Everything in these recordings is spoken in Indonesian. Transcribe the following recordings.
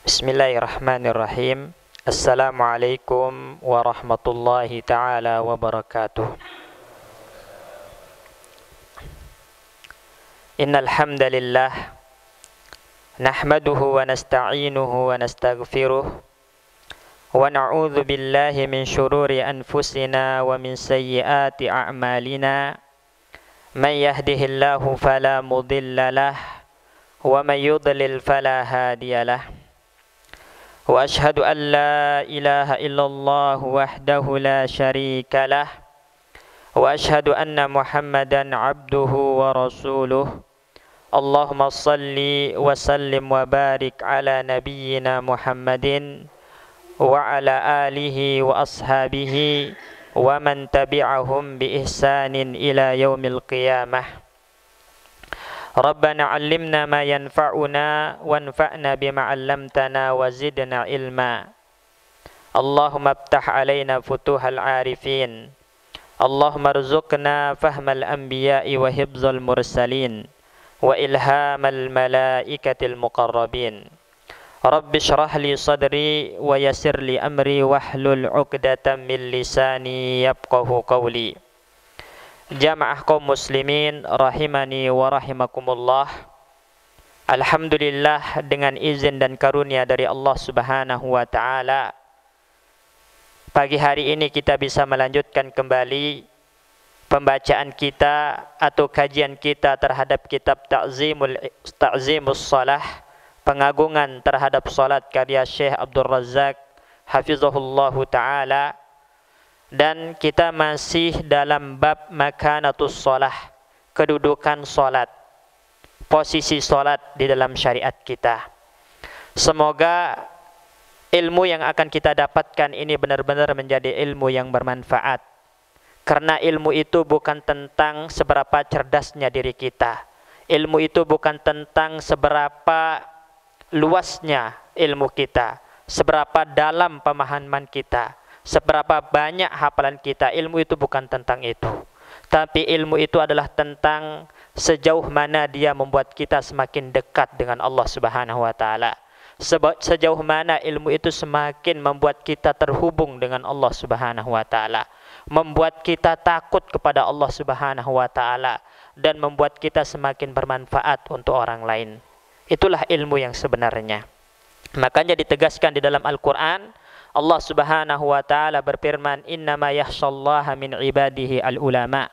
Bismillahirrahmanirrahim. Assalamualaikum warahmatullahi ta'ala wabarakatuh. Innal hamdalillah nahmaduhu wa nasta'inuhu wa nastaghfiruh wa na'udzu billahi min shururi anfusina wa min sayyiati a'malina. Man yahdihillahu fala mudilla lah wa man yudlil fala hadiyalah. Wa ashhadu an la ilaha illallah wahdahu la syarika lah wa ashhadu anna Muhammadan abduhu wa rasuluh. Allahumma salli wa sallim wa barik ala nabiyyina Muhammadin wa ala alihi wa ashabihi wa man tabi'ahum bi ihsanin ila yaumil qiyamah. Rabbana 'allimna ma yanfa'una wanfa'na bima 'allamtana wa zidna ilma. Allahumma iftah 'alaina futuhal 'arifin. Allahumma rzuqna fahmal anbiya'i wa hifdzal mursalin wa ilhamal malaikatil muqarrabin. Rabbi shrah li sadri wa yassir li amri wahlul 'uqdatam min lisani yafqahu qawli. Jamaah kaum muslimin rahimani wa rahimakumullah. Alhamdulillah, dengan izin dan karunia dari Allah Subhanahu wa taala, pagi hari ini kita bisa melanjutkan kembali pembacaan kita atau kajian kita terhadap kitab Ta'zimus Shalah, pengagungan terhadap salat karya Syekh Abdul Razak hafizahullahu taala. Dan kita masih dalam bab makanatus shalah, kedudukan salat, posisi salat di dalam syariat kita. Semoga ilmu yang akan kita dapatkan ini benar-benar menjadi ilmu yang bermanfaat. Karena ilmu itu bukan tentang seberapa cerdasnya diri kita. Ilmu itu bukan tentang seberapa luasnya ilmu kita, seberapa dalam pemahaman kita, seberapa banyak hafalan kita. Ilmu itu bukan tentang itu, tapi ilmu itu adalah tentang sejauh mana dia membuat kita semakin dekat dengan Allah Subhanahu wa taala. Sejauh mana ilmu itu semakin membuat kita terhubung dengan Allah Subhanahu wa taala, membuat kita takut kepada Allah Subhanahu wa taala, dan membuat kita semakin bermanfaat untuk orang lain. Itulah ilmu yang sebenarnya. Makanya ditegaskan di dalam Al-Qur'an, Allah Subhanahu wa taala berfirman, "Innama yakhshallaha min ibadihi al-ulama."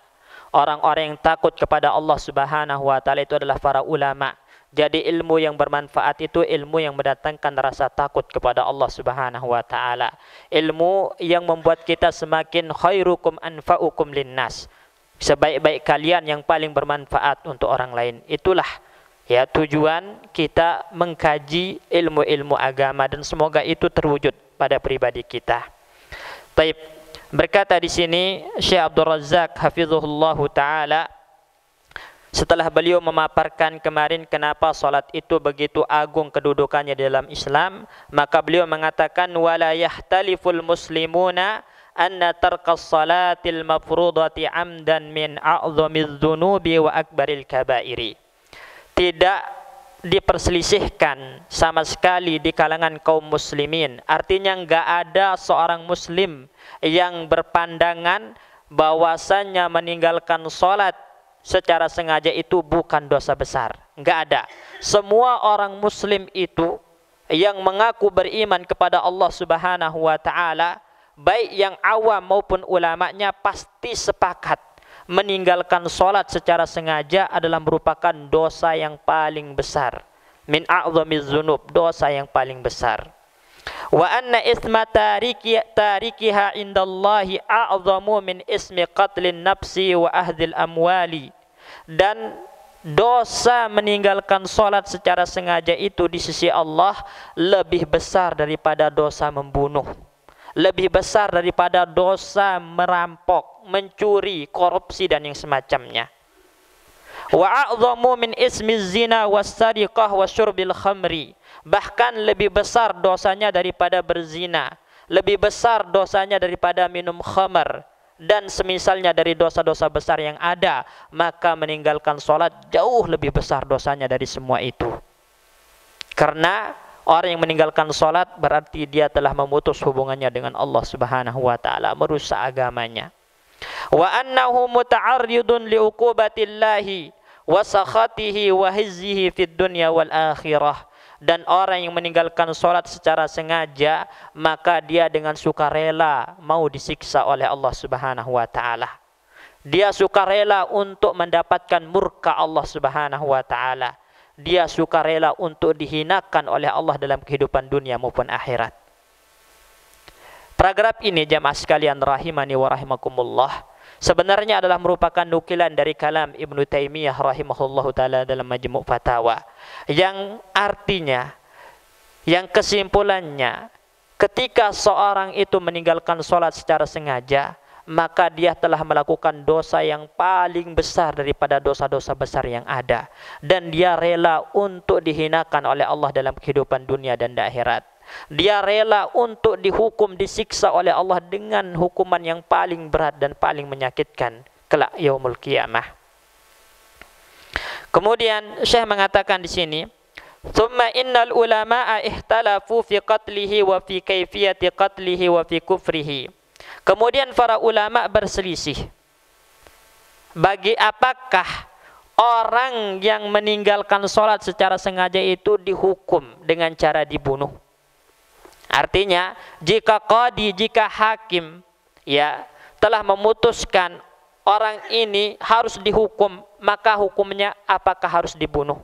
Orang-orang yang takut kepada Allah Subhanahu wa taala itu adalah para ulama. Jadi ilmu yang bermanfaat itu ilmu yang mendatangkan rasa takut kepada Allah Subhanahu wa taala. Ilmu yang membuat kita semakin khairukum anfa'ukum linnas. Sebaik-baik kalian yang paling bermanfaat untuk orang lain. Itulah ya tujuan kita mengkaji ilmu-ilmu agama, dan semoga itu terwujud pada pribadi kita. Taib, berkata di sini Syekh Abdul Razak hafizahullahu taala, setelah beliau memaparkan kemarin kenapa salat itu begitu agung kedudukannya di dalam Islam, maka beliau mengatakan, wala yahtaliful muslimuna anna tarkas salatil mafrudati amdan min a'zamiz dzunubi wa akbaril kabairi. Tidak diperselisihkan sama sekali di kalangan kaum muslimin. Artinya enggak ada seorang muslim yang berpandangan bahwasannya meninggalkan salat secara sengaja itu bukan dosa besar. Enggak ada. Semua orang muslim itu yang mengaku beriman kepada Allah Subhanahu wa taala, baik yang awam maupun ulamanya, pasti sepakat meninggalkan salat secara sengaja adalah merupakan dosa yang paling besar. Min a'zamiz dzunub, dosa yang paling besar. Wa anna isma tarikiha indallahi a'zamu min ismi qatlin nafsi wa ahdil amwali. Dan dosa meninggalkan salat secara sengaja itu di sisi Allah lebih besar daripada dosa membunuh, lebih besar daripada dosa merampok, mencuri, korupsi dan yang semacamnya. Wa a'zamu min ismi zina was-sariqah wasyurbil khamri. Bahkan lebih besar dosanya daripada berzina, lebih besar dosanya daripada minum khamar dan semisalnya dari dosa-dosa besar yang ada. Maka meninggalkan salat jauh lebih besar dosanya dari semua itu. Karena Orang yang meninggalkan salat berarti dia telah memutus hubungannya dengan Allah Subhanahu wa taala, merusak agamanya. Wa annahu muta'arridun li'uqubatillahi wa sakhatihi wa hizzihi fid dunya wal akhirah. Dan orang yang meninggalkan salat secara sengaja, maka dia dengan sukarela mau disiksa oleh Allah Subhanahu wa taala. Dia sukarela untuk mendapatkan murka Allah Subhanahu wa taala. Dia sukarela untuk dihinakan oleh Allah dalam kehidupan dunia maupun akhirat. Paragraf ini jamaah sekalian rahimani wa rahimakumullah, sebenarnya adalah merupakan nukilan dari kalam Ibnu Taimiyah rahimahullahu taala dalam Majmu' Fatawa, yang artinya, yang kesimpulannya, ketika seorang itu meninggalkan salat secara sengaja, maka dia telah melakukan dosa yang paling besar daripada dosa-dosa besar yang ada, dan dia rela untuk dihinakan oleh Allah dalam kehidupan dunia dan di akhirat. Dia rela untuk dihukum, disiksa oleh Allah dengan hukuman yang paling berat dan paling menyakitkan kelak yaumul qiyamah. Kemudian Syekh mengatakan di sini, "Tsumma innal ulama'a ihtalafu fi qatlihi wa fi kaifiyati qatlihi wa fi kufrihi." Kemudian para ulama berselisih bagi apakah orang yang meninggalkan salat secara sengaja itu dihukum dengan cara dibunuh. Artinya, jika qadi, jika hakim ya telah memutuskan orang ini harus dihukum, maka hukumnya apakah harus dibunuh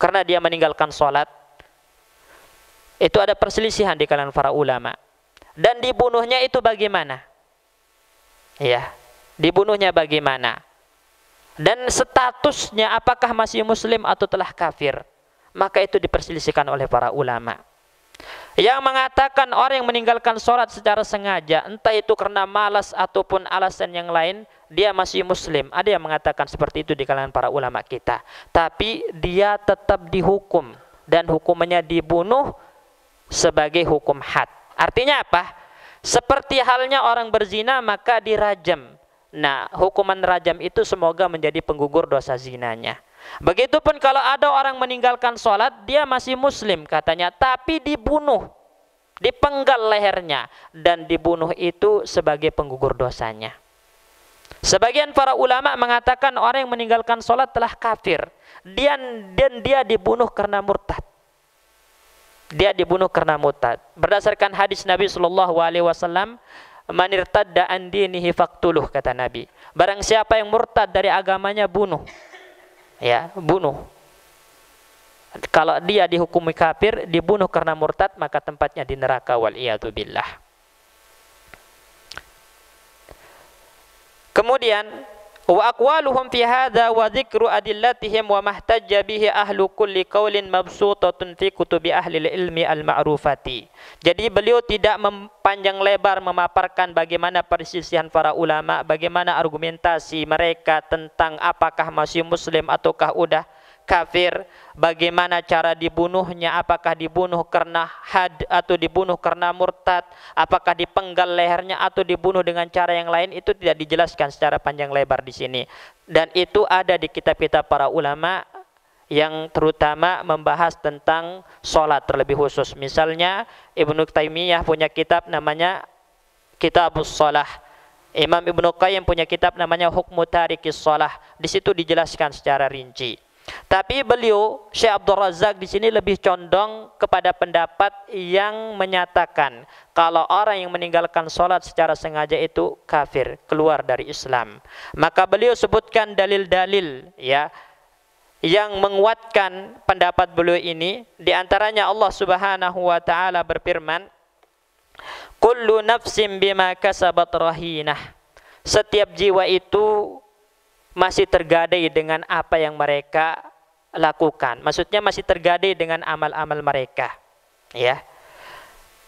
karena dia meninggalkan salat? Itu ada perselisihan di kalangan para ulama. Dan dibunuhnya itu bagaimana? Ya, dibunuhnya bagaimana? Dan statusnya apakah masih muslim atau telah kafir? Maka itu diperselisihkan oleh para ulama. Yang mengatakan orang yang meninggalkan salat secara sengaja, entah itu karena malas ataupun alasan yang lain, dia masih muslim. Ada yang mengatakan seperti itu di kalangan para ulama kita. Tapi dia tetap dihukum dan hukumannya dibunuh sebagai hukum had. Artinya apa? Seperti halnya orang berzina maka dirajam. Nah, hukuman rajam itu semoga menjadi penggugur dosa zinanya. Begitupun kalau ada orang meninggalkan sholat, dia masih muslim katanya, tapi dibunuh, dipenggal lehernya, dan dibunuh itu sebagai penggugur dosanya. Sebagian para ulama mengatakan orang yang meninggalkan sholat telah kafir, dan dia dibunuh karena murtad. Dia dibunuh karena murtad. Berdasarkan hadis Nabi SAW, "Man irtadda an dinihi faqtuluh," kata Nabi. Barang siapa yang murtad dari agamanya, bunuh. Ya, bunuh. Kalau dia dihukumi kafir, dibunuh karena murtad, maka tempatnya di neraka, wal iyadu billah. Kemudian wa aqwaluhum fi hadza wa dzikru adillatihim wa mahtajja bihi ahlu kulli qaulin mabsutatun fi kutubi ahli ilmi al-ma'rufati. Jadi beliau tidak panjang lebar memaparkan bagaimana perselisihan para ulama, bagaimana argumentasi mereka tentang apakah masih muslim ataukah udah kafir, bagaimana cara dibunuhnya, apakah dibunuh karena had atau dibunuh karena murtad, apakah dipenggal lehernya atau dibunuh dengan cara yang lain, itu tidak dijelaskan secara panjang lebar di sini. Dan itu ada di kitab-kitab para ulama yang terutama membahas tentang sholat terlebih khusus. Misalnya Ibnu Taimiyah punya kitab namanya Kitabus Shalah. Imam Ibnu Qayyim punya kitab namanya Hukmu Tarikis Shalah. Di situ dijelaskan secara rinci. Tapi beliau Syekh Abdul Razak di sini lebih condong kepada pendapat yang menyatakan kalau orang yang meninggalkan sholat secara sengaja itu kafir, keluar dari Islam. Maka beliau sebutkan dalil-dalil ya yang menguatkan pendapat beliau ini. Di antaranya Allah Subhanahu wa taala berfirman, "Kullu nafsin bima kasabat rahinah." Setiap jiwa itu masih tergadai dengan apa yang mereka lakukan. Maksudnya masih tergadai dengan amal-amal mereka. Ya.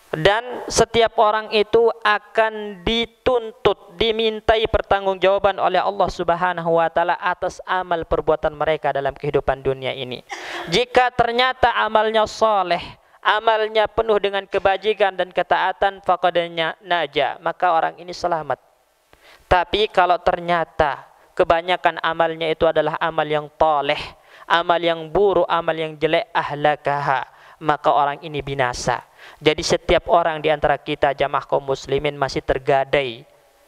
Dan setiap orang itu akan dituntut, dimintai pertanggungjawaban oleh Allah Subhanahu wa taala atas amal perbuatan mereka dalam kehidupan dunia ini. Jika ternyata amalnya soleh, amalnya penuh dengan kebajikan dan ketaatan, faqad naja, maka orang ini selamat. Tapi kalau ternyata kebanyakan amalnya itu adalah amal yang toleh, amal yang buruk, amal yang jelek, ahlakaha, maka orang ini binasa. Jadi setiap orang di antara kita jamaah kaum muslimin masih tergadai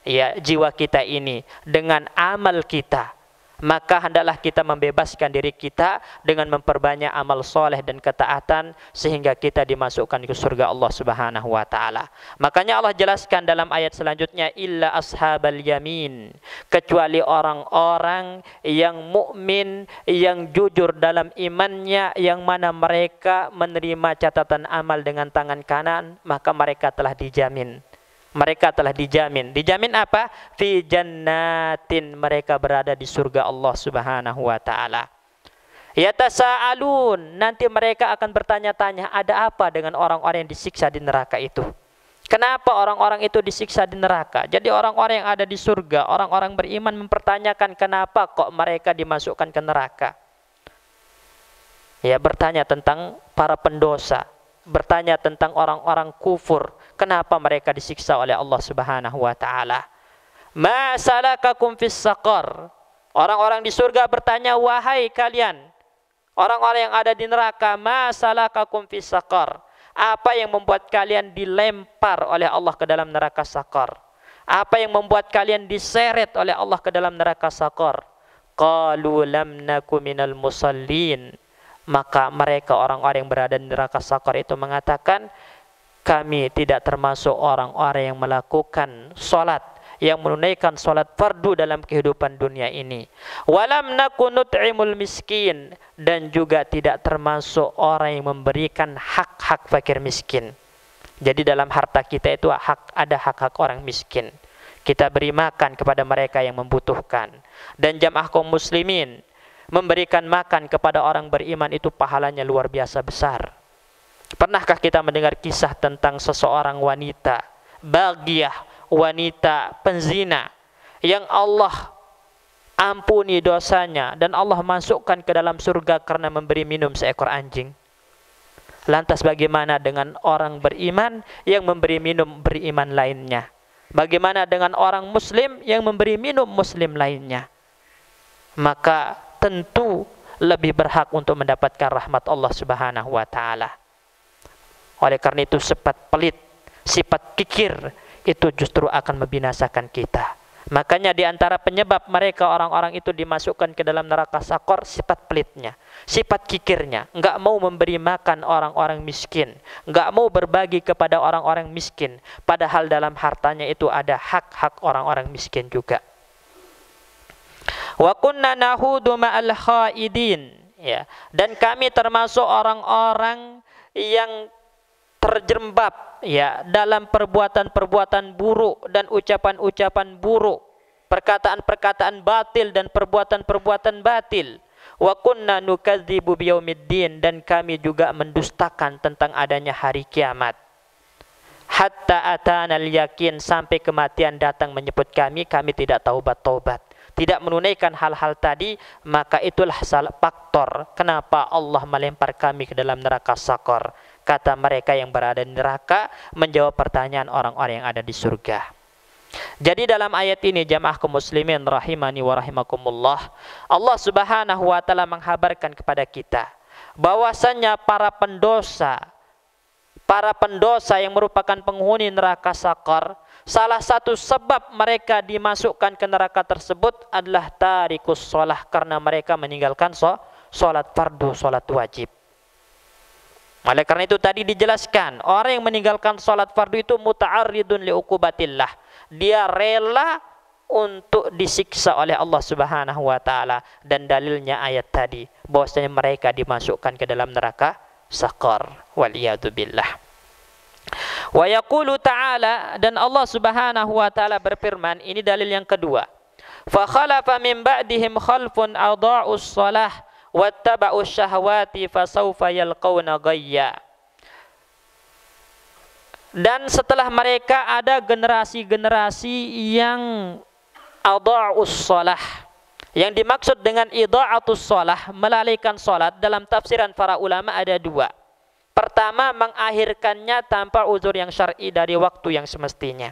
ya jiwa kita ini dengan amal kita. Maka hendaklah kita membebaskan diri kita dengan memperbanyak amal soleh dan ketaatan sehingga kita dimasukkan ke surga Allah Subhanahu wa taala. Makanya Allah jelaskan dalam ayat selanjutnya, illa ashabal yamin, kecuali orang-orang yang mukmin, yang jujur dalam imannya, yang mana mereka menerima catatan amal dengan tangan kanan, maka mereka telah dijamin. Mereka telah dijamin. Dijamin apa? Fi jannatin, mereka berada di surga Allah Subhanahu wa taala. Yatasaalun, nanti mereka akan bertanya-tanya, ada apa dengan orang-orang yang disiksa di neraka itu? Kenapa orang-orang itu disiksa di neraka? Jadi orang-orang yang ada di surga, orang-orang beriman mempertanyakan kenapa kok mereka dimasukkan ke neraka. Ya, bertanya tentang para pendosa, bertanya tentang orang-orang kufur, kenapa mereka disiksa oleh Allah Subhanahu wa taala. Ma salakakum fis saqar. Orang-orang di surga bertanya, wahai kalian orang-orang yang ada di neraka, ma salakakum fis saqar. Apa yang membuat kalian dilempar oleh Allah ke dalam neraka saqar? Apa yang membuat kalian diseret oleh Allah ke dalam neraka saqar? Qalu lam naku minal musallin. Maka mereka orang-orang yang berada di neraka saqar itu mengatakan, kami tidak termasuk orang-orang yang melakukan sholat, yang menunaikan sholat fardu dalam kehidupan dunia ini. Walam naku nut'imul miskin, dan juga tidak termasuk orang yang memberikan hak-hak fakir miskin. Jadi dalam harta kita itu ada hak-hak orang miskin. Kita beri makan kepada mereka yang membutuhkan. Dan jamaah kaum muslimin, memberikan makan kepada orang beriman itu pahalanya luar biasa besar. Pernahkah kita mendengar kisah tentang seseorang wanita bagiyah, wanita penzina, yang Allah ampuni dosanya dan Allah masukkan ke dalam surga karena memberi minum seekor anjing? Lantas bagaimana dengan orang beriman yang memberi minum beriman lainnya? Bagaimana dengan orang muslim yang memberi minum muslim lainnya? Maka tentu lebih berhak untuk mendapatkan rahmat Allah Subhanahu wa taala. Oleh karena itu sifat pelit, sifat kikir itu justru akan membinasakan kita. Makanya di antara penyebab mereka orang-orang itu dimasukkan ke dalam neraka saqar, sifat pelitnya, sifat kikirnya, enggak mau memberi makan orang-orang miskin, enggak mau berbagi kepada orang-orang miskin, padahal dalam hartanya itu ada hak-hak orang-orang miskin juga. Wa kunna nahudu ma'al khaidin, ya, dan kami termasuk orang-orang yang terjerembab ya dalam perbuatan-perbuatan buruk dan ucapan-ucapan buruk, perkataan-perkataan batil dan perbuatan-perbuatan batil. Wa kunna nukadzibu biyaumiddin, dan kami juga mendustakan tentang adanya hari kiamat. Hatta atanal yakin, sampai kematian datang menyebut kami tidak taubat-taubat, tidak menunaikan hal-hal tadi, maka itulah salah faktor kenapa Allah melempar kami ke dalam neraka saqar. Kata mereka yang berada di neraka menjawab pertanyaan orang-orang yang ada di surga. Jadi dalam ayat ini jamaah kaum muslimin rahimani wa rahimakumullah, Allah Subhanahu wa taala menghabarkan kepada kita bahwasannya para pendosa yang merupakan penghuni neraka saqar, salah satu sebab mereka dimasukkan ke neraka tersebut adalah tarikus sholah, karena mereka meninggalkan sholat fardu, sholat wajib. Oleh karena itu tadi dijelaskan, orang yang meninggalkan sholat fardu itu muta'arridun li'uqubatillah. Dia rela untuk disiksa oleh Allah Subhanahu wa taala, dan dalilnya ayat tadi bahwasanya mereka dimasukkan ke dalam neraka saqar. Waliyadu billah. Wa yaqulu ta'ala, dan Allah Subhanahu wa taala berfirman, ini dalil yang kedua. Fa khalafa min ba'dihim khalfun adha'us shalah wattaba'us syahawati fasawfa yalqawna ghayya. Dan setelah mereka ada generasi-generasi yang adha'us shalah. Yang dimaksud dengan idha'atus shalah, melalaikan salat, dalam tafsiran para ulama ada dua. Pertama, mengakhirkannya tanpa uzur yang syar'i dari waktu yang semestinya.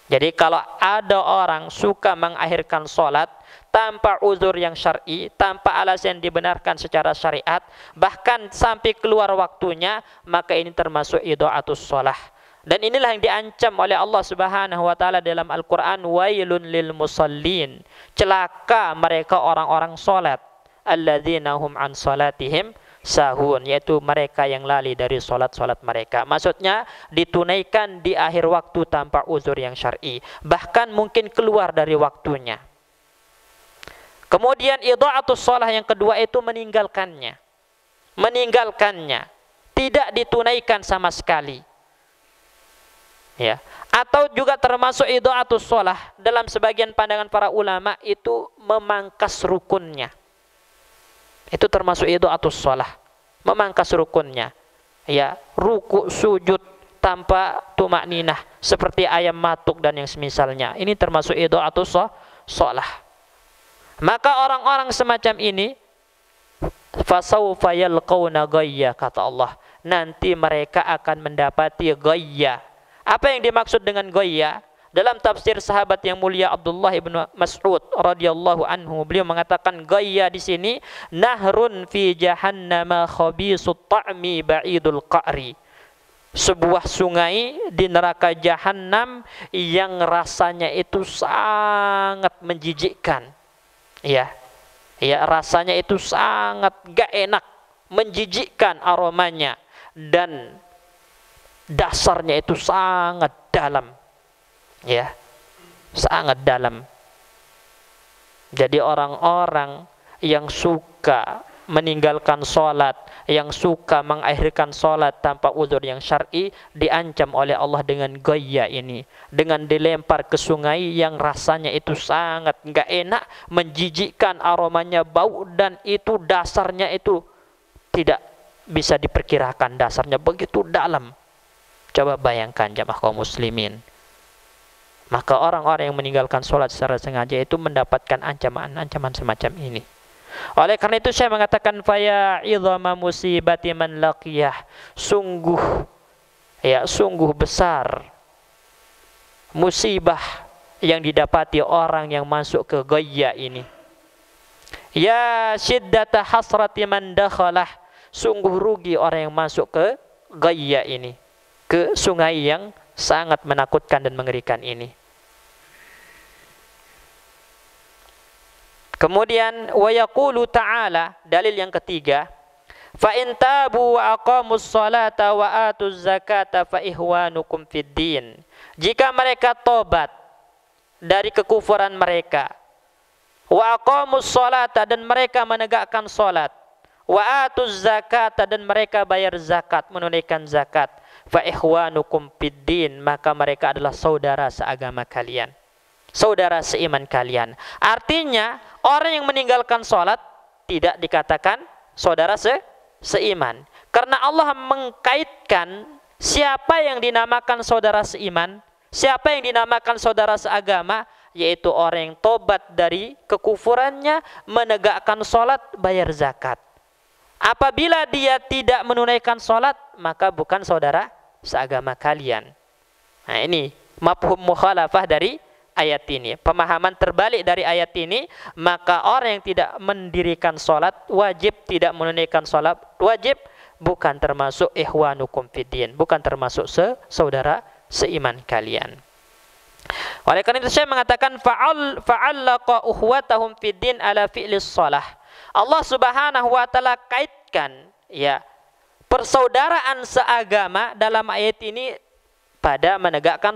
Jadi kalau ada orang suka mengakhirkan sholat tanpa uzur yang syar'i, tanpa alasan yang dibenarkan secara syariat, bahkan sampai keluar waktunya, maka ini termasuk idha'atus shalah. Dan inilah yang diancam oleh Allah Subhanahu wa taala dalam Al-Qur'an, wailun lil musallin. Celaka mereka orang-orang salat, alladzina hum an salatihim sahun, yaitu mereka yang lali dari salat-salat mereka. Maksudnya ditunaikan di akhir waktu tanpa uzur yang syar'i, bahkan mungkin keluar dari waktunya. Kemudian idha'atus shalah yang kedua itu meninggalkannya. Tidak ditunaikan sama sekali. Ya, atau juga termasuk idha'atus shalah dalam sebagian pandangan para ulama itu memangkas rukunnya. Itu termasuk idha'atus shalah, memangkas rukunnya. Ya, ruku sujud tanpa tumakninah seperti ayam matuk dan yang semisalnya. Ini termasuk idha'atus shalah. Maka orang-orang semacam ini fasawfa yalqawna ghayya, kata Allah, nanti mereka akan mendapati ghayya. Apa yang dimaksud dengan ghayya? Dalam tafsir sahabat yang mulia Abdullah ibn Mas'ud radhiyallahu anhu, beliau mengatakan ghayya di sini nahrun fi jahannama khabisut ta'mi ba'idul qa'ri. Sebuah sungai di neraka jahanam yang rasanya itu sangat menjijikkan. Ya, rasanya itu sangat gak enak, menjijikkan aromanya, dan dasarnya itu sangat dalam. Ya, sangat dalam. Jadi orang-orang yang suka meninggalkan sholat, yang suka mengakhirkan sholat tanpa uzur yang syar'i, diancam oleh Allah dengan ghayya ini, dengan dilempar ke sungai yang rasanya itu sangat nggak enak, menjijikkan, aromanya bau, dan itu dasarnya itu tidak bisa diperkirakan, dasarnya begitu dalam. Coba bayangkan jamaah kaum muslimin. Maka orang-orang yang meninggalkan sholat secara sengaja itu mendapatkan ancaman semacam ini. Oleh karena itu saya mengatakan faya idhama musibati man laqiyah, sungguh besar musibah yang didapati orang yang masuk ke ghayya ini. Ya syiddata hasrati man dakhalah, sungguh rugi orang yang masuk ke ghayya ini, ke sungai yang sangat menakutkan dan mengerikan ini. Kemudian wa yaqulu ta'ala, dalil yang ketiga, fa in tabu wa aqamus salata wa atuz zakata fa ihwanukum fid din. Jika mereka tobat dari kekufuran mereka, wa aqamus salata, dan mereka menegakkan salat, wa atuz zakata, dan mereka bayar zakat, menunaikan zakat, fa ihwanukum fid din, maka mereka adalah saudara seagama kalian, saudara seiman kalian. Artinya orang yang meninggalkan sholat tidak dikatakan saudara seiman, karena Allah mengkaitkan siapa yang dinamakan saudara seiman, siapa yang dinamakan saudara seagama, yaitu orang yang tobat dari kekufurannya, menegakkan sholat, bayar zakat. Apabila dia tidak menunaikan sholat, maka bukan saudara seagama kalian. Nah, ini mafhum mukhalafah dari ayat ini, pemahaman terbalik dari ayat ini. Maka orang yang tidak mendirikan sholat wajib, tidak menunaikan sholat wajib, bukan termasuk ihwanukum fiddin, bukan termasuk saudara seiman kalian. Oleh karena itu saya mengatakan fa'allaqa uhwatahum fiddin ala fi'lis shalah. Allah Subhanahu wa taala kaitkan ya persaudaraan seagama dalam ayat ini pada menegakkan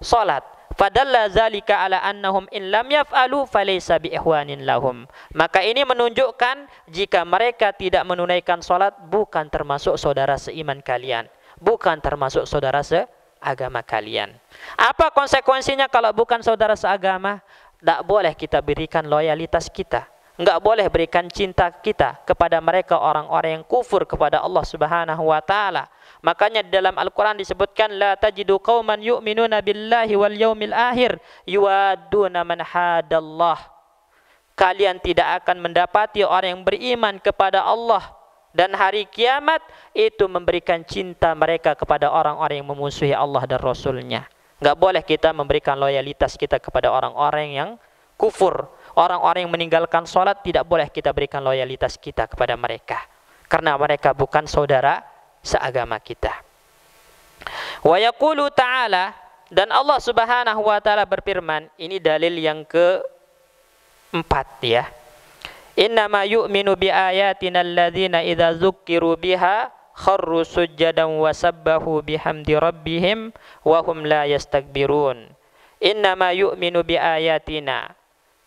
sholat. Fadalla zalika ala annahum in lam yaf'alu falaysa biihwanin lahum. Maka ini menunjukkan jika mereka tidak menunaikan salat bukan termasuk saudara seiman kalian, bukan termasuk saudara seagama kalian. Apa konsekuensinya kalau bukan saudara seagama? Tak boleh kita berikan loyalitas kita, enggak boleh berikan cinta kita kepada mereka, orang-orang yang kufur kepada Allah Subhanahu wa taala. Makanya dalam Al-Quran disebutkan la tajidu qauman yu'minuna billahi wal yaumil akhir yuwadduna man hadallah. Kalian tidak akan mendapati orang yang beriman kepada Allah dan hari kiamat itu memberikan cinta mereka kepada orang-orang yang memusuhi Allah dan Rasulnya. Nggak boleh kita memberikan loyalitas kita kepada orang-orang yang kufur. Orang-orang yang meninggalkan sholat tidak boleh kita berikan loyalitas kita kepada mereka. Karena mereka bukan saudara seagama kita. Wa yaqulu ta'ala, dan Allah Subhanahu wa taala berfirman, ini dalil yang keempat ya. Innama yu'minu bi ayatina alladzina idza dzukkiru biha kharru sujjadan wa sabbahu bihamdi rabbihim wa hum la yastakbirun. Innama yu'minu bi ayatina,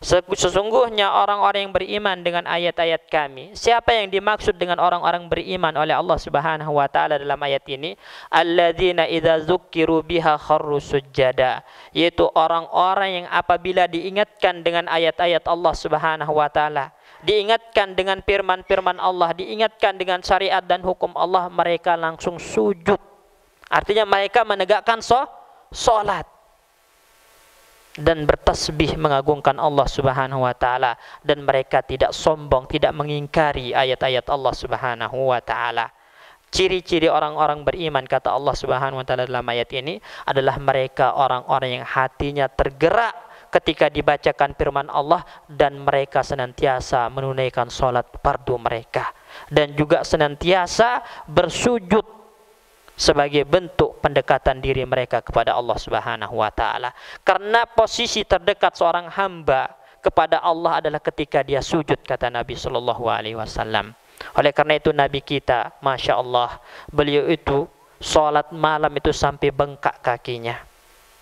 sesungguhnya orang-orang yang beriman dengan ayat-ayat kami. Siapa yang dimaksud dengan orang-orang beriman oleh Allah Subhanahu wa taala dalam ayat ini? Alladzina idza dzukkiru biha kharru sujjada, yaitu orang-orang yang apabila diingatkan dengan ayat-ayat Allah Subhanahu wa taala, diingatkan dengan firman-firman Allah, diingatkan dengan syariat dan hukum Allah, mereka langsung sujud. Artinya mereka menegakkan salat dan bertasbih mengagungkan Allah Subhanahu wa taala, dan mereka tidak sombong, tidak mengingkari ayat-ayat Allah Subhanahu wa taala. Ciri-ciri orang-orang beriman kata Allah Subhanahu wa taala dalam ayat ini adalah mereka orang-orang yang hatinya tergerak ketika dibacakan firman Allah, dan mereka senantiasa menunaikan salat fardu mereka, dan juga senantiasa bersujud sebagai bentuk pendekatan diri mereka kepada Allah Subhanahu wa taala. Karena posisi terdekat seorang hamba kepada Allah adalah ketika dia sujud, kata Nabi sallallahu alaihi wasallam. Oleh karena itu Nabi kita, Masya Allah, beliau itu salat malam itu sampai bengkak kakinya.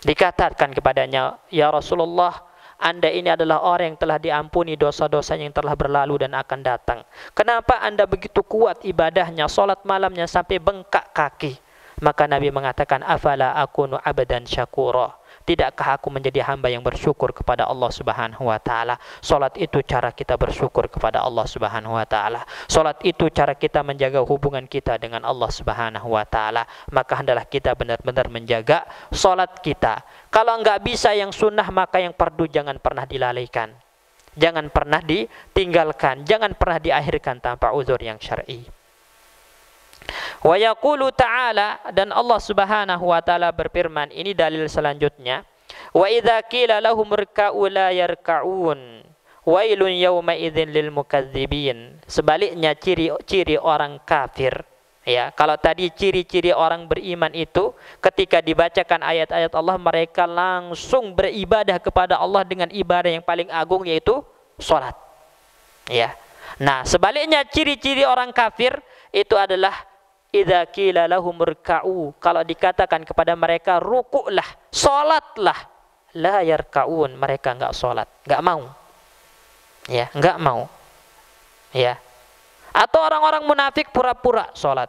Dikatakan kepadanya, ya Rasulullah, Anda ini adalah orang yang telah diampuni dosa-dosa yang telah berlalu dan akan datang. Kenapa Anda begitu kuat ibadahnya, salat malamnya sampai bengkak kaki? Maka Nabi mengatakan, afala akunu abadan syakura, tidakkah aku menjadi hamba yang bersyukur kepada Allah Subhanahu wa taala? Salat itu cara kita bersyukur kepada Allah Subhanahu wa taala. Salat itu cara kita menjaga hubungan kita dengan Allah Subhanahu wa taala. Maka hendaklah kita benar-benar menjaga salat kita. Kalau enggak bisa yang sunnah, maka yang fardu jangan pernah dilalaikan. Jangan pernah ditinggalkan, jangan pernah diakhirkan tanpa uzur yang syar'i. Wa yaqulu ta'ala, dan Allah Subhanahu wa taala berfirman, ini dalil selanjutnya, wa idza qila lahum irka'u la yarka'un wailun yawma idzin lil mukadzibin. Sebaliknya ciri-ciri orang kafir ya, kalau tadi ciri-ciri orang beriman itu ketika dibacakan ayat-ayat Allah mereka langsung beribadah kepada Allah dengan ibadah yang paling agung, yaitu salat ya. Nah, sebaliknya ciri-ciri orang kafir itu adalah idza qila lahum irka'u, kalau dikatakan kepada mereka rukuklah, salatlah, la yarka'un, mereka enggak salat, enggak mau. Ya, enggak mau. Ya. Atau orang-orang munafik pura-pura salat.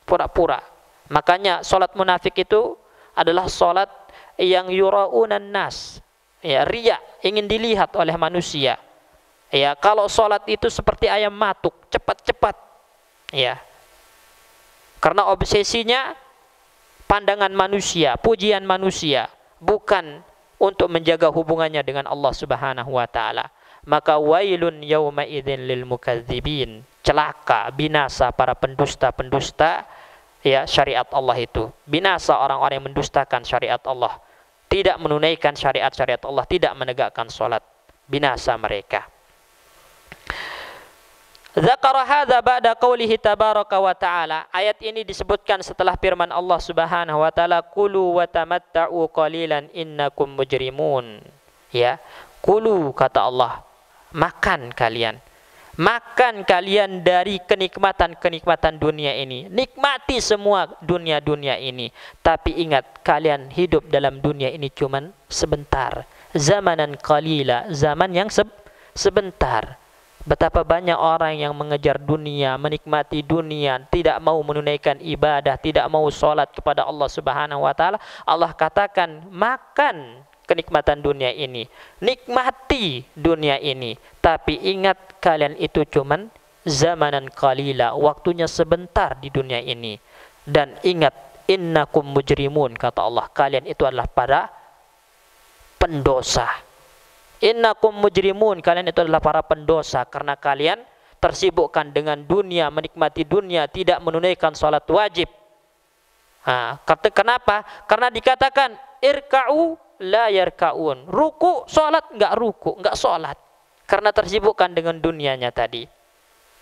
Pura-pura. Makanya salat munafik itu adalah salat yang yuraunan nas. Ya, riya, ingin dilihat oleh manusia. Ya, kalau salat itu seperti ayam matuk, cepat-cepat. Ya. Karena obsesinya pandangan manusia, pujian manusia, bukan untuk menjaga hubungannya dengan Allah Subhanahu wa taala. Maka wailun yauma idzin lil mukadzibin, celaka, binasa para pendusta-pendusta ya syariat Allah itu. Binasa orang-orang yang mendustakan syariat Allah, tidak menunaikan syariat-syariat Allah, tidak menegakkan salat. Binasa mereka. Dzakara hadza ba'da qaulihi tabaraka wa ta'ala. Ayat ini disebutkan setelah firman Allah Subhanahu wa taala, kulu wa tamatta'u qalilan innakum mujrimun. Ya, kulu kata Allah, makan kalian. Makan kalian dari kenikmatan-kenikmatan dunia ini. Nikmati semua dunia-dunia ini. Tapi ingat, kalian hidup dalam dunia ini cuman sebentar. Zamanan qalila, zaman yang sebentar. Betapa banyak orang yang mengejar dunia, menikmati dunia, tidak mau menunaikan ibadah, tidak mau sholat kepada Allah Subhanahu wa taala. Allah katakan, makan kenikmatan dunia ini, nikmati dunia ini, tapi ingat kalian itu cuman zamanan qalila, waktunya sebentar di dunia ini. Dan ingat, innakum mujrimun, kata Allah, kalian itu adalah para pendosa. Innakum mujrimun, kalian itu adalah para pendosa karena kalian tersibukkan dengan dunia, menikmati dunia, tidak menunaikan salat wajib. Kenapa? Karena dikatakan irka'u la yarka'un. Ruku, salat enggak ruku, enggak salat. Karena tersibukkan dengan dunianya tadi.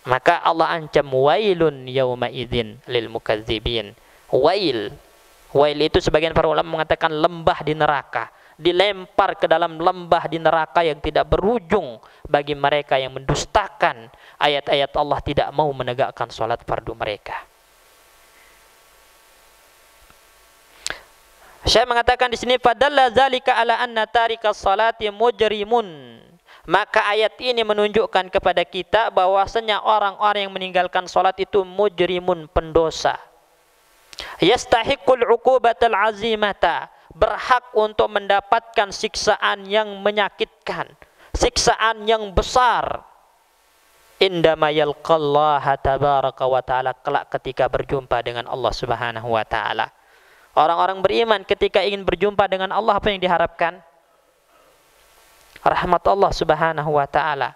Maka Allah ancam wailun yauma idzin lil mukadzibin. Wail. Wail itu sebagian para ulama mengatakan lembah di neraka. Dilempar ke dalam lembah di neraka yang tidak berujung bagi mereka yang mendustakan ayat-ayat Allah, tidak mau menegakkan salat fardu mereka. Saya mengatakan di sini fadalla zalika ala anna tarikas salati mujrimun. Maka ayat ini menunjukkan kepada kita bahwasanya orang-orang yang meninggalkan salat itu mujrimun, pendosa. Yastahiqul uqubatal azimata, berhak untuk mendapatkan siksaan yang menyakitkan, siksaan yang besar. Indama yalqallaha tabaraka wa ta'ala, kelak ketika berjumpa dengan Allah Subhanahu wa ta'ala. Orang-orang beriman ketika ingin berjumpa dengan Allah, apa yang diharapkan? Rahmat Allah Subhanahu wa ta'ala,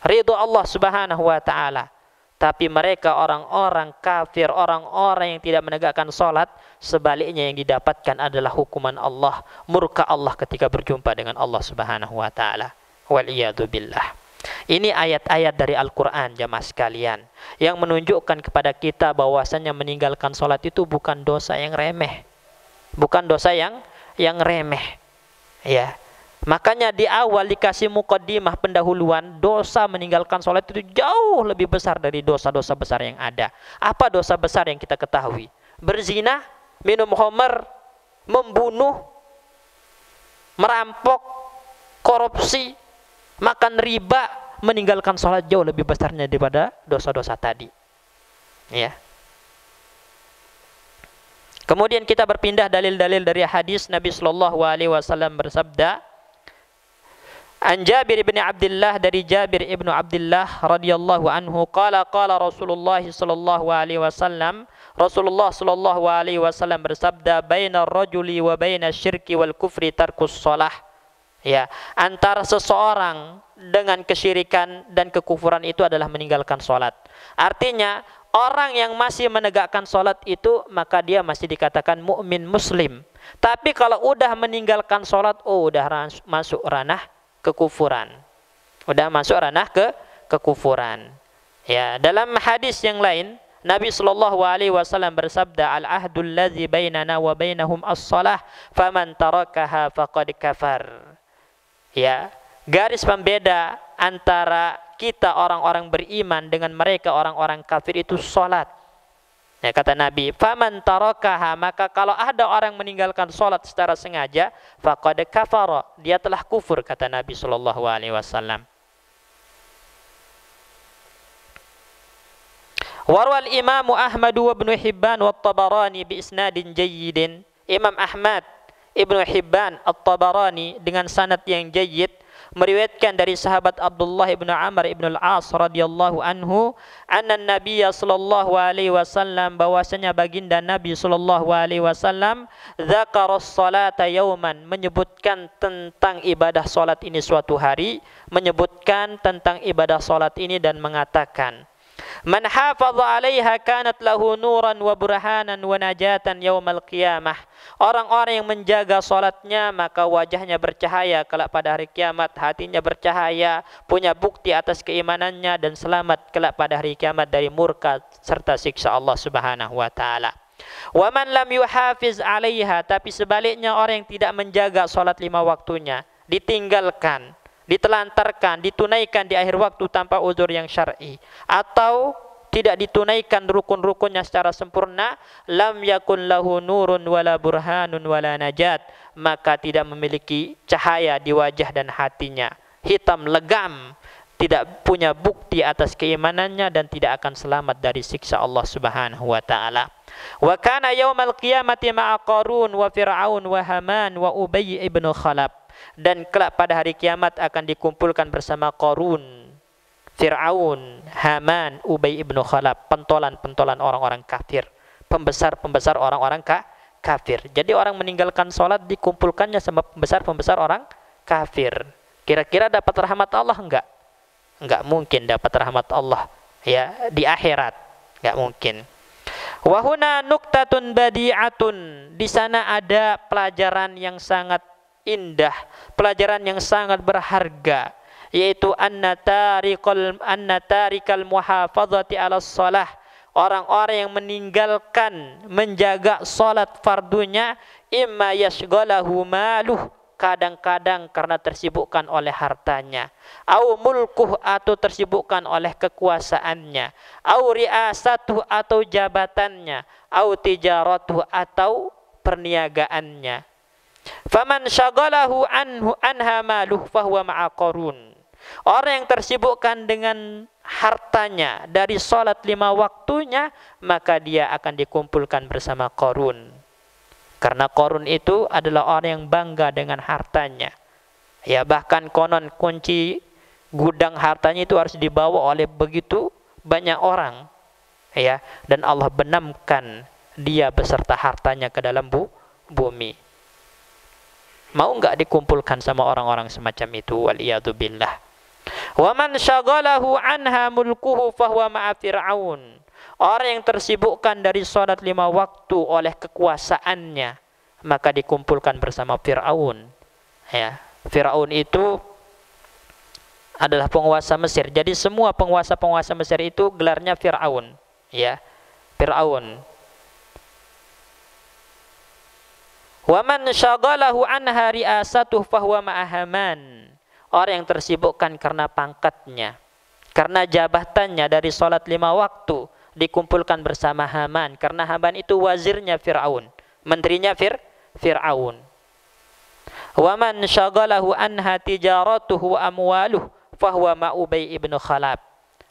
ridho Allah Subhanahu wa ta'ala. Tapi mereka orang-orang kafir, orang-orang yang tidak menegakkan salat, sebaliknya yang didapatkan adalah hukuman Allah, murka Allah ketika berjumpa dengan Allah Subhanahu wa ta'ala. Waliyadu billah. Ini ayat-ayat dari Al-Quran, jamaah sekalian, yang menunjukkan kepada kita bahwasannya meninggalkan salat itu bukan dosa yang remeh, bukan dosa yang remeh. Ya, makanya di awal dikasih muqaddimah, pendahuluan, dosa meninggalkan salat itu jauh lebih besar dari dosa-dosa besar yang ada. Apa dosa besar yang kita ketahui? Berzina, minum khamar, membunuh, merampok, korupsi, makan riba. Meninggalkan salat jauh lebih besarnya daripada dosa-dosa tadi. Ya. Kemudian kita berpindah dalil-dalil dari hadis Nabi sallallahu alaihi wasallam bersabda, An Jabir bin Abdullah, dari Jabir ibnu Abdullah radhiyallahu anhu, qala Rasulullah sallallahu alaihi wasallam, Rasulullah sallallahu alaihi wasallam bersabda, bainar rajuli wa bainasy syirki wal kufri tarkus shalah. Ya, antara seseorang dengan kesyirikan dan kekufuran itu adalah meninggalkan salat. Artinya orang yang masih menegakkan salat itu, maka dia masih dikatakan mukmin muslim. Tapi kalau udah meninggalkan salat, udah masuk ranah kekufuran. Udah masuk ranah kekufuran. Ya, dalam hadis yang lain Nabi sallallahu alaihi wasallam bersabda, al-ahdul ladzi bainana wa bainahum as-shalah, faman tarakaha faqad kafar. Ya, garis pembeda antara kita orang-orang beriman dengan mereka orang-orang kafir itu salat. Ya, kata Nabi, faman tarakaha, maka kalau ada orang meninggalkan salat secara sengaja, faqad kafara, dia telah kufur, kata Nabi sallallahu alaihi wasallam. Warwal Imam Ahmad wa Ibnu Hibban wa Tabarani bi isnadin jayyidin. Imam Ahmad, Ibnu Hibban, At-Tabarani dengan sanad yang jayyid meriwayatkan dari sahabat Abdullah ibnu Amr ibnu al-As radhiyallahu anhu, anna Nabiya sallallahu alaihi wasallam, bahwasanya baginda Nabi sallallahu alaihi wasallam, dzakara as-salata yauman, menyebutkan tentang ibadah salat ini suatu hari, menyebutkan tentang ibadah salat ini dan mengatakan, man hafadha 'alaiha kanat lahu nuran wa burhanan wa najatan yaumal qiyamah. Orang-orang yang menjaga salatnya, maka wajahnya bercahaya kelak pada hari kiamat, hatinya bercahaya, punya bukti atas keimanannya, dan selamat kelak pada hari kiamat dari murka serta siksa Allah Subhanahu wa taala. Wa man lam yuhafiz 'alaiha, tapi sebaliknya orang yang tidak menjaga salat 5 waktunya, ditinggalkan, ditelantarkan, ditunaikan di akhir waktu tanpa uzur yang syar'i, atau tidak ditunaikan rukun-rukunnya secara sempurna, lam yakun lahu nurun wala burhanun wala najat, maka tidak memiliki cahaya di wajah dan hatinya, hitam legam, tidak punya bukti atas keimanannya, dan tidak akan selamat dari siksa Allah Subhanahu wa taala. Wa kana yaumal qiyamati ma'a Qarun wa Fir'aun wa Haman wa Ubay ibn Khalaf. Dan kelak pada hari kiamat akan dikumpulkan bersama Qarun, Fir'aun, Haman, Ubay ibn Khalaf, pentolan-pentolan orang-orang kafir, pembesar-pembesar orang-orang kafir. Jadi orang meninggalkan salat dikumpulkannya sama pembesar-pembesar orang kafir. Kira-kira dapat rahmat Allah enggak? Enggak mungkin dapat rahmat Allah ya di akhirat, enggak mungkin. Wa huna nuktatun badi'atun. Di sana ada pelajaran yang sangat indah, pelajaran yang sangat berharga, yaitu anna tarikal muhafazati 'alas shalah. Orang-orang yang meninggalkan menjaga salat fardunya, imma yashghalahu maluh, kadang-kadang karena tersibukkan oleh hartanya, au mulkuh, atau tersibukkan oleh kekuasaannya, au riasatuh, atau jabatannya, au tijaratuh, atau perniagaannya. Faman syaghalahu anha maluh fahuwa ma'a qarun. Orang yang tersibukkan dengan hartanya dari salat 5 waktunya, maka dia akan dikumpulkan bersama Qarun. Karena Qarun itu adalah orang yang bangga dengan hartanya. Ya, bahkan konon kunci gudang hartanya itu harus dibawa oleh begitu banyak orang. Ya, dan Allah benamkan dia beserta hartanya ke dalam bumi. Mau enggak dikumpulkan sama orang-orang semacam itu? Waliyadzubillah. Wa man syaghalahu anha mulkuhu fahuwa ma'a fir'aun. Orang yang tersibukkan dari salat 5 waktu oleh kekuasaannya, maka dikumpulkan bersama Fir'aun. Ya, Fir'aun itu adalah penguasa Mesir. Jadi semua penguasa-penguasa Mesir itu gelarnya Fir'aun. Ya, Fir'aun. Wa man syaghalahu anha ri'asatuh fahuwa ma'a Haman. Orang yang tersibukkan karena pangkatnya, karena jabatannya dari salat 5 waktu, dikumpulkan bersama Haman. Karena Haman itu wazirnya Fir'aun, menterinya Fir'aun. Wa man syaghalahu anha tijaratuhu wa amwaluh fahuwa ma Ubay ibn Khalaf.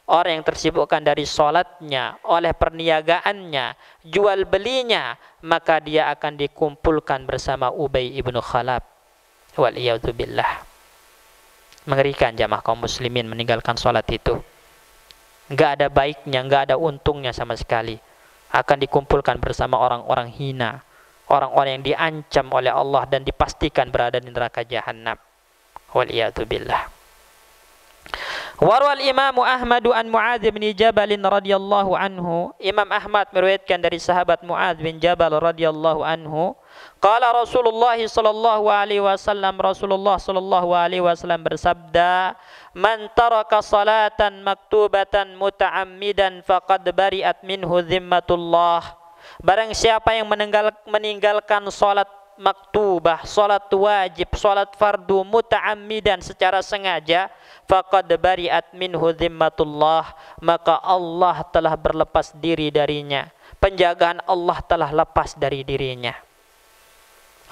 Orang yang tersibukkan dari salatnya oleh perniagaannya, jual belinya, maka dia akan dikumpulkan bersama Ubay ibn Khalaf. Waliyadzubillah. Mengerikan jamaah kaum muslimin meninggalkan salat itu. Enggak ada baiknya, enggak ada untungnya sama sekali. Akan dikumpulkan bersama orang-orang hina, orang-orang yang diancam oleh Allah dan dipastikan berada di neraka jahanam. Waliyadzubillah. Warwal Imam Ahmad an Mu'adz bin Jabal radhiyallahu anhu. Imam Ahmad meriwayatkan dari sahabat Mu'adz bin Jabal radhiyallahu anhu, qala Rasulullah sallallahu alaihi wasallam, Rasulullah sallallahu alaihi wasallam bersabda, man taraka salatan maktubatan muta'ammidan faqad bari'at minhu zimmatullah. Barang siapa yang meninggalkan salat maktubah, salat wajib, salat fardu muta'ammidan secara sengaja, faqad bari'at minhu zimmatullah, maka Allah telah berlepas diri darinya, penjagaan Allah telah lepas dari dirinya.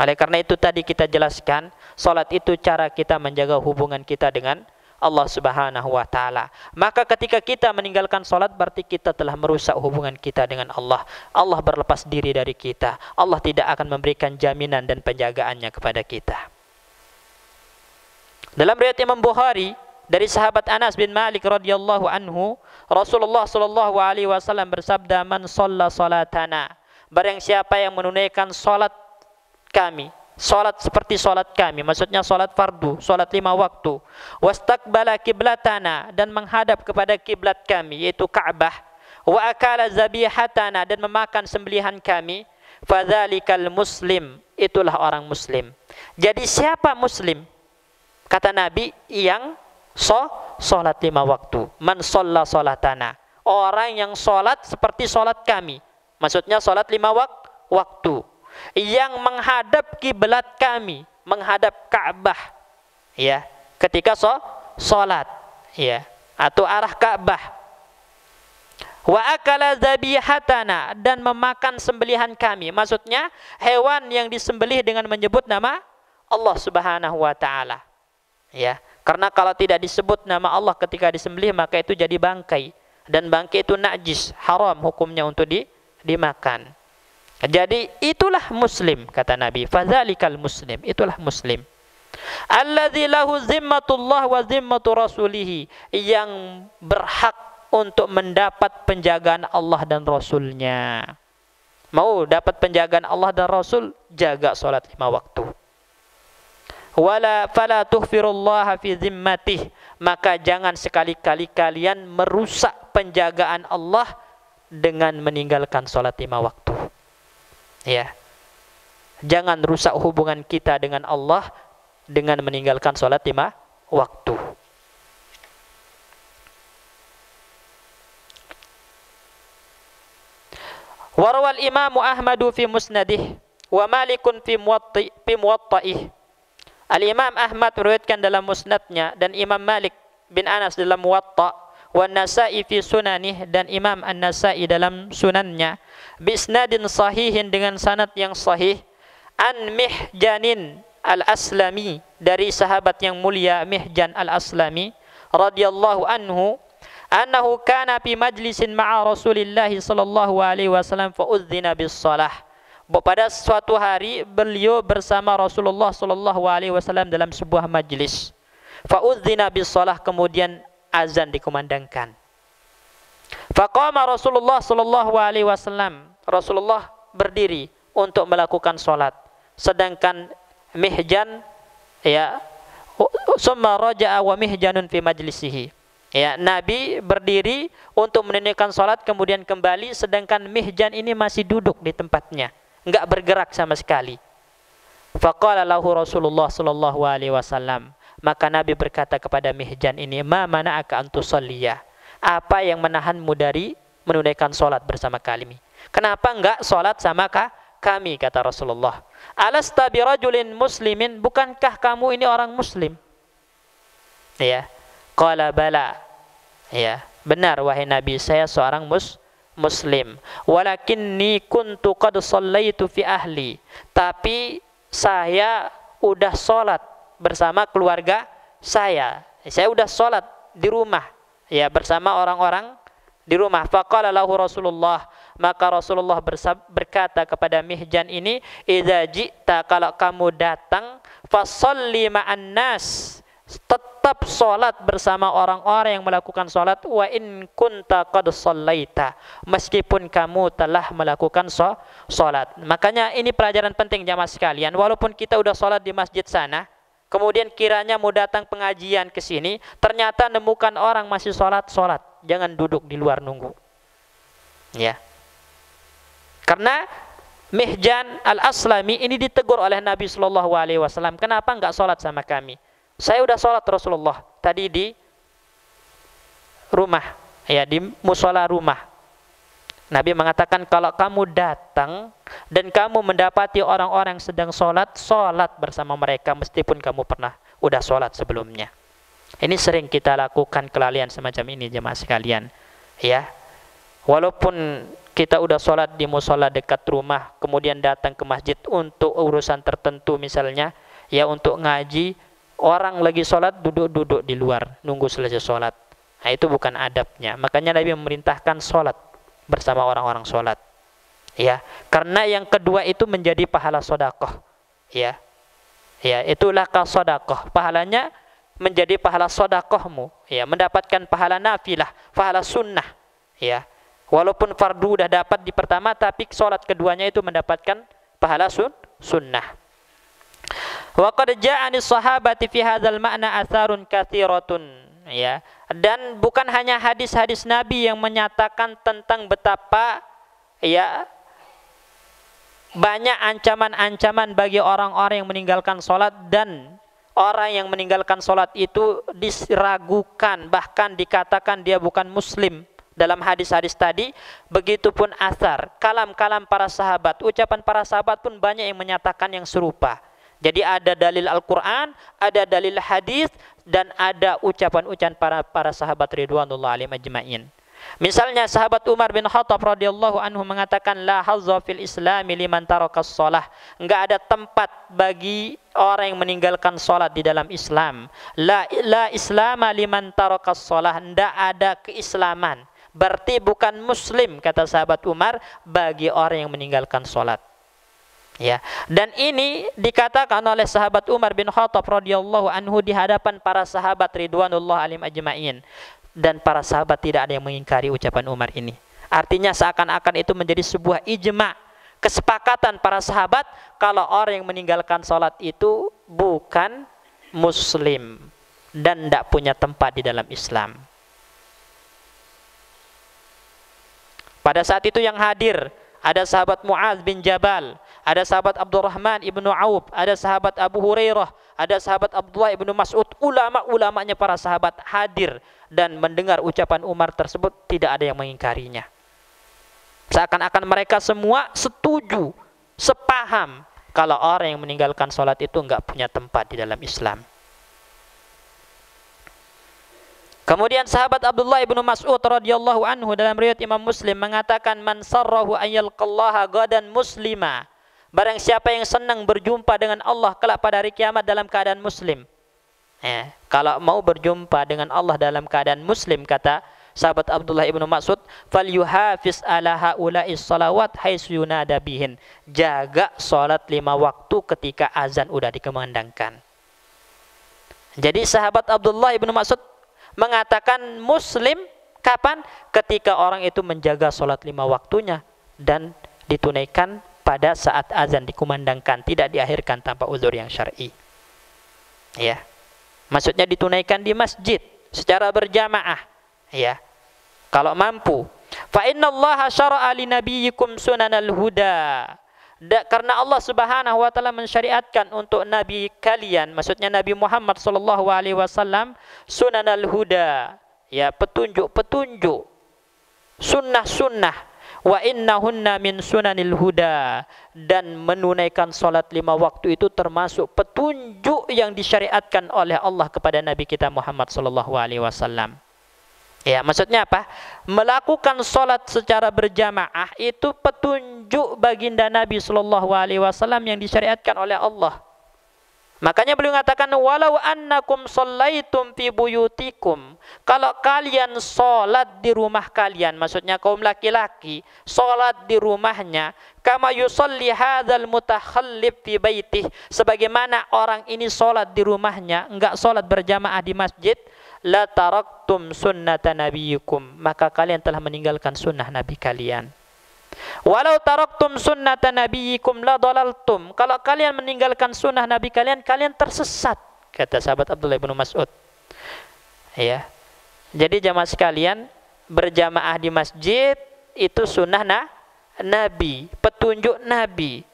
Oleh karena itu tadi kita jelaskan, salat itu cara kita menjaga hubungan kita dengan Allah Subhanahu wa taala. Maka ketika kita meninggalkan salat, berarti kita telah merusak hubungan kita dengan Allah. Allah berlepas diri dari kita. Allah tidak akan memberikan jaminan dan penjagaannya kepada kita. Dalam riwayat Imam Bukhari dari sahabat Anas bin Malik radhiyallahu anhu, Rasulullah sallallahu alaihi wasallam bersabda, man shalla salatana, barang siapa yang menunaikan salat kami, salat seperti salat kami, maksudnya salat fardu, salat 5 waktu, wastaqbala kiblatana, dan menghadap kepada kiblat kami yaitu Ka'bah, wa akala zabihatana, dan memakan sembelihan kami, fadzalikal muslim, itulah orang muslim. Jadi siapa muslim? Kata Nabi, yang salat 5 waktu. Man shalla salatana, orang yang salat seperti salat kami, maksudnya salat 5 waktu, yang menghadap kiblat kami, menghadap Ka'bah, ya, ketika salat, ya, atau arah Ka'bah. Wa akala zabihatana, dan memakan sembelihan kami, maksudnya hewan yang disembelih dengan menyebut nama Allah Subhanahu wa taala. Ya, karena kalau tidak disebut nama Allah ketika disembelih, maka itu jadi bangkai, dan bangkai itu najis, haram hukumnya untuk dimakan. Jadi itulah muslim, kata Nabi, fadzalikal muslim, itulah muslim. Alladzi lahu zimmatullah wa zimmatu rasulih, yang berhak untuk mendapat penjagaan Allah dan Rasulnya. Mau dapat penjagaan Allah dan Rasul, jaga salat 5 waktu. Wala fala tuhfirullaha fi zimmatih, maka jangan sekali-kali kalian merusak penjagaan Allah dengan meninggalkan sholat 5 waktu. Ya. Jangan rusak hubungan kita dengan Allah dengan meninggalkan sholat 5 waktu. Warawal Imam Ahmadu fi musnadih wa Malikun fi muwatta'ih. Al-Imam Ahmad meriwayatkan dalam musnadnya dan Imam Malik bin Anas dalam Muwatta' wa Nasa'i fi sunanih dan Imam An-Nasa'i dalam sunannya bisnadin sahihin dengan sanad yang sahih an Mihjanin al-Aslami dari sahabat yang mulia Mihjan al-Aslami radhiyallahu anhu annahu kana fi majlisin ma'a Rasulillah sallallahu alaihi wasallam fa udzina bis shalah. Pada suatu hari beliau bersama Rasulullah sallallahu alaihi wasallam dalam sebuah majlis. Fa udzina bis shalah, kemudian azan dikumandangkan. Faqama Rasulullah sallallahu alaihi wasallam, Rasulullah berdiri untuk melakukan salat. Sedangkan Mihjan summa raja'a wa Mihjanun fi majlisihi. Nabi berdiri untuk menunaikan salat kemudian kembali, sedangkan Mihjan ini masih duduk di tempatnya, enggak bergerak sama sekali. Faqala lahu Rasulullah sallallahu alaihi wasallam, maka Nabi berkata kepada Mihjan ini, ma mana'aka an tusalliya? Apa yang menahanmu dari menunaikan salat bersama kami? Kenapa enggak salat sama kami, kata Rasulullah. Alasta birajulin muslimin, bukankah kamu ini orang muslim? Qala bala. Benar wahai Nabi, saya seorang muslim. Walakinni kuntu qad shallaitu fi ahli. Tapi saya udah salat bersama keluarga saya. Saya udah salat di rumah, bersama orang-orang di rumah. Faqala lahu Rasulullah, maka Rasulullah berkata kepada Mihjan ini, idza ji'ta, kalau kamu datang, fasalli ma'an nas, tetap salat bersama orang-orang yang melakukan salat, wa in kunta qad shallaita, meskipun kamu telah melakukan salat. Makanya ini pelajaran penting jamaah sekalian, walaupun kita udah salat di masjid sana, kemudian kiranya mau datang pengajian ke sini, ternyata nemukan orang masih salat, jangan duduk di luar nunggu. Karena Mihjan al-Aslami ini ditegur oleh Nabi sallallahu alaihi wasallam, kenapa enggak salat sama kami? Saya udah salat Rasulullah tadi di rumah, di musola rumah. Nabi mengatakan kalau kamu datang dan kamu mendapati orang-orang sedang salat bersama mereka meskipun kamu udah salat sebelumnya. Ini sering kita lakukan kelalaian semacam ini jemaah sekalian. Walaupun kita udah salat di musola dekat rumah, kemudian datang ke masjid untuk urusan tertentu misalnya, untuk ngaji, orang lagi salat duduk di luar nunggu selesai salat. Itu bukan adabnya. Makanya Nabi memerintahkan salat bersama orang-orang salat. Karena yang kedua itu menjadi pahala sedekah. Itulah sedekah. Pahalanya menjadi pahala sedekahmu, mendapatkan pahala nafilah, pahala sunnah. Walaupun fardu udah dapat di pertama, tapi salat keduanya itu mendapatkan pahala sunnah. Wa qad ja'ani sahabati fi hadzal ma'na atharun katsiratun. Dan bukan hanya hadis-hadis Nabi yang menyatakan tentang betapa banyak ancaman-ancaman bagi orang-orang yang meninggalkan salat, dan orang yang meninggalkan salat itu diragukan, bahkan dikatakan dia bukan muslim dalam hadis-hadis tadi. Begitupun athar, kalam-kalam para sahabat, ucapan para sahabat pun banyak yang menyatakan yang serupa. Jadi ada dalil Al-Quran, ada dalil hadis, dan ada ucapan-ucapan para sahabat ridwanullah alaihim ajma'in. Misalnya sahabat Umar bin Khattab radhiyallahu anhu mengatakan, la hazza fil islami liman tarakas shalah. Enggak ada tempat bagi orang yang meninggalkan salat di dalam Islam. La islama liman tarakas shalah. Enggak ada keislaman, berarti bukan muslim, kata sahabat Umar, bagi orang yang meninggalkan salat. Dan ini dikatakan oleh sahabat Umar bin Khattab radhiyallahu anhu di hadapan para sahabat ridwanullah alaihim ajma'in, dan para sahabat tidak ada yang mengingkari ucapan Umar ini. Artinya seakan-akan itu menjadi sebuah ijma', kesepakatan para sahabat kalau orang yang meninggalkan salat itu bukan muslim dan tidak punya tempat di dalam Islam. Pada saat itu yang hadir ada sahabat Mu'adz bin Jabal, ada sahabat Abdurrahman ibnu Auf, ada sahabat Abu Hurairah, ada sahabat Abdullah ibnu Mas'ud. Ulama-ulamanya para sahabat hadir dan mendengar ucapan Umar tersebut, tidak ada yang mengingkarinya. Seakan-akan mereka semua setuju, sepaham kalau orang yang meninggalkan sholat itu enggak punya tempat di dalam Islam. Kemudian sahabat Abdullah ibnu Mas'ud radhiyallahu anhu dalam riwayat Imam Muslim mengatakan, man sarrahu ayyalqallaha gadan muslima, barang siapa yang senang berjumpa dengan Allah kelak pada hari kiamat dalam keadaan muslim. Kalau mau berjumpa dengan Allah dalam keadaan muslim, kata sahabat Abdullah ibnu Mas'ud, falyuhafiz ala haula'is salawat haitsu yunada bihin, jaga salat 5 waktu ketika azan udah dikumandangkan. Jadi sahabat Abdullah ibnu Mas'ud mengatakan muslim kapan? Ketika orang itu menjaga sholat 5 waktunya dan ditunaikan pada saat azan dikumandangkan, tidak diakhirkan tanpa uzur yang syar'i. Ya, maksudnya ditunaikan di masjid secara berjamaah. Ya, kalau mampu. Fa innallaha syara'a li nabiyyikum sunanal huda. Karena Allah Subhanahu wa taala mensyariatkan untuk nabi kalian, maksudnya Nabi Muhammad sallallahu alaihi wasallam, sunanal huda, ya, petunjuk-petunjuk, sunnah-sunnah. Wa innahunna min sunanil huda, dan menunaikan salat 5 waktu itu termasuk petunjuk yang disyariatkan oleh Allah kepada Nabi kita Muhammad sallallahu alaihi wasallam. Ya, maksudnya apa? Melakukan sholat secara berjamaah itu petunjuk baginda Nabi sallallahu alaihi wasallam yang disyariatkan oleh Allah. Makanya beliau mengatakan, walau annakum shallaitum fi buyutikum, kalau kalian sholat di rumah kalian, maksudnya kaum laki-laki sholat di rumahnya, kama yusalli hadzal mutakhallif fi baitih, sebagaimana orang ini sholat di rumahnya, enggak sholat berjamaah di masjid, la taraktum sunnata nabiyikum, maka kalian telah meninggalkan sunnah nabi kalian. Walau taraktum sunnata nabiyikum la dalaltum, kalau kalian meninggalkan sunnah nabi kalian, kalian tersesat, kata sahabat Abdullah bin Mas'ud. Ya, jadi jamaah sekalian, berjamaah di masjid itu sunnah nabi, petunjuk nabi.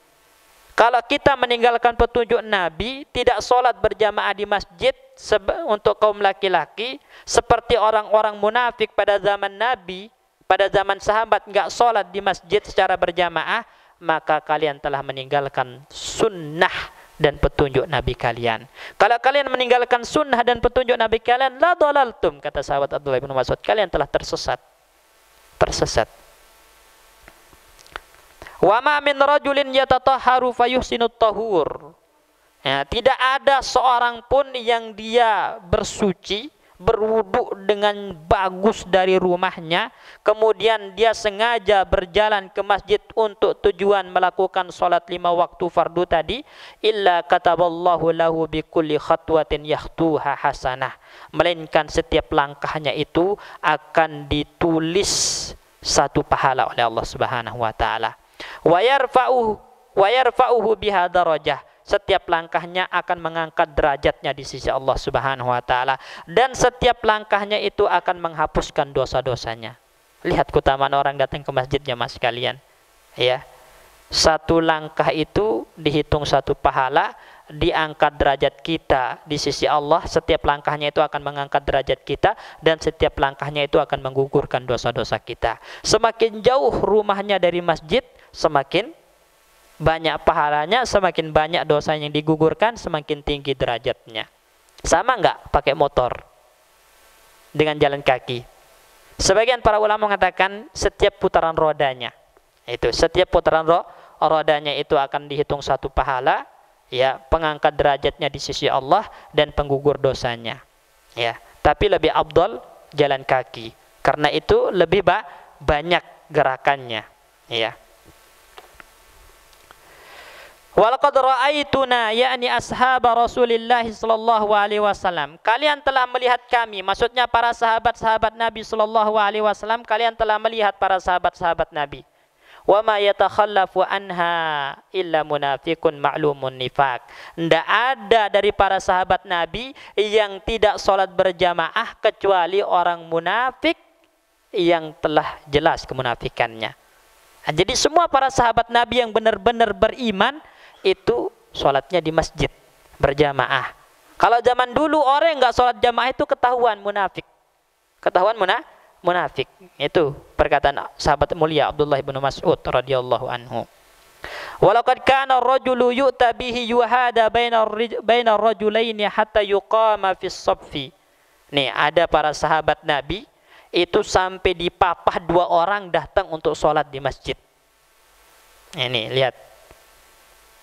Kalau kita meninggalkan petunjuk nabi, tidak sholat berjamaah di masjid untuk kaum laki-laki, seperti orang-orang munafik pada zaman Nabi, pada zaman sahabat enggak sholat di masjid secara berjamaah, maka kalian telah meninggalkan sunnah dan petunjuk Nabi kalian. Kalau kalian meninggalkan sunnah dan petunjuk Nabi kalian, la dalaltum, kata sahabat Abdullah bin Mas'ud, kalian telah tersesat. Wa ma min rajulin yatatahharu fayuhsinut tahur. Ya, tidak ada seorang pun yang dia bersuci, berwudu dengan bagus dari rumahnya, kemudian dia sengaja berjalan ke masjid untuk tujuan melakukan sholat 5 waktu fardu tadi, illa kataballahu lahu bikulli khatwatin yahtuha hasanah, melainkan setiap langkahnya itu akan ditulis satu pahala oleh Allah Subhanahu wa taala. Wa yarfa'uhu biha darajah, setiap langkahnya akan mengangkat derajatnya di sisi Allah Subhanahu wa taala, dan setiap langkahnya itu akan menghapuskan dosa-dosanya. Lihat keutamaan orang datang ke masjid, jamaah sekalian. Ya. Satu langkah itu dihitung satu pahala, diangkat derajat kita di sisi Allah, setiap langkahnya itu akan mengangkat derajat kita, dan setiap langkahnya itu akan menggugurkan dosa-dosa kita. Semakin jauh rumahnya dari masjid, semakin banyak pahalanya, semakin banyak dosa yang digugurkan, semakin tinggi derajatnya. Sama enggak pakai motor dengan jalan kaki? Sebagian para ulama mengatakan setiap putaran rodanya, itu setiap putaran rodanya itu akan dihitung satu pahala, ya, pengangkat derajatnya di sisi Allah dan penggugur dosanya. Ya, tapi lebih afdal jalan kaki, karena itu lebih banyak gerakannya. Ya. Walaqad ra'aituna, yakni ashab Rasulillah sallallahu alaihi wasallam. Kalian telah melihat kami, maksudnya para sahabat-sahabat Nabi sallallahu alaihi wasallam, kalian telah melihat para sahabat-sahabat Nabi. Wa ma yatakhallafu anha illa munafiqun ma'lumun nifaq. Tidak ada dari para sahabat Nabi yang tidak sholat berjamaah kecuali orang munafik yang telah jelas kemunafikannya. Nah, jadi semua para sahabat Nabi yang benar-benar beriman itu sholatnya di masjid berjamaah. Kalau zaman dulu orang yang nggak sholat jamaah itu ketahuan munafik. Ketahuan munafik. Itu perkataan sahabat mulia Abdullah bin Mas'ud radhiyallahu anhu. Walaqad kana ar-rajulu yu'ta bihi yuhada baina ar-rajulaini hatta yuqama fis saffi. Nih, ada para sahabat Nabi itu sampai dipapah dua orang datang untuk sholat di masjid. Ini lihat.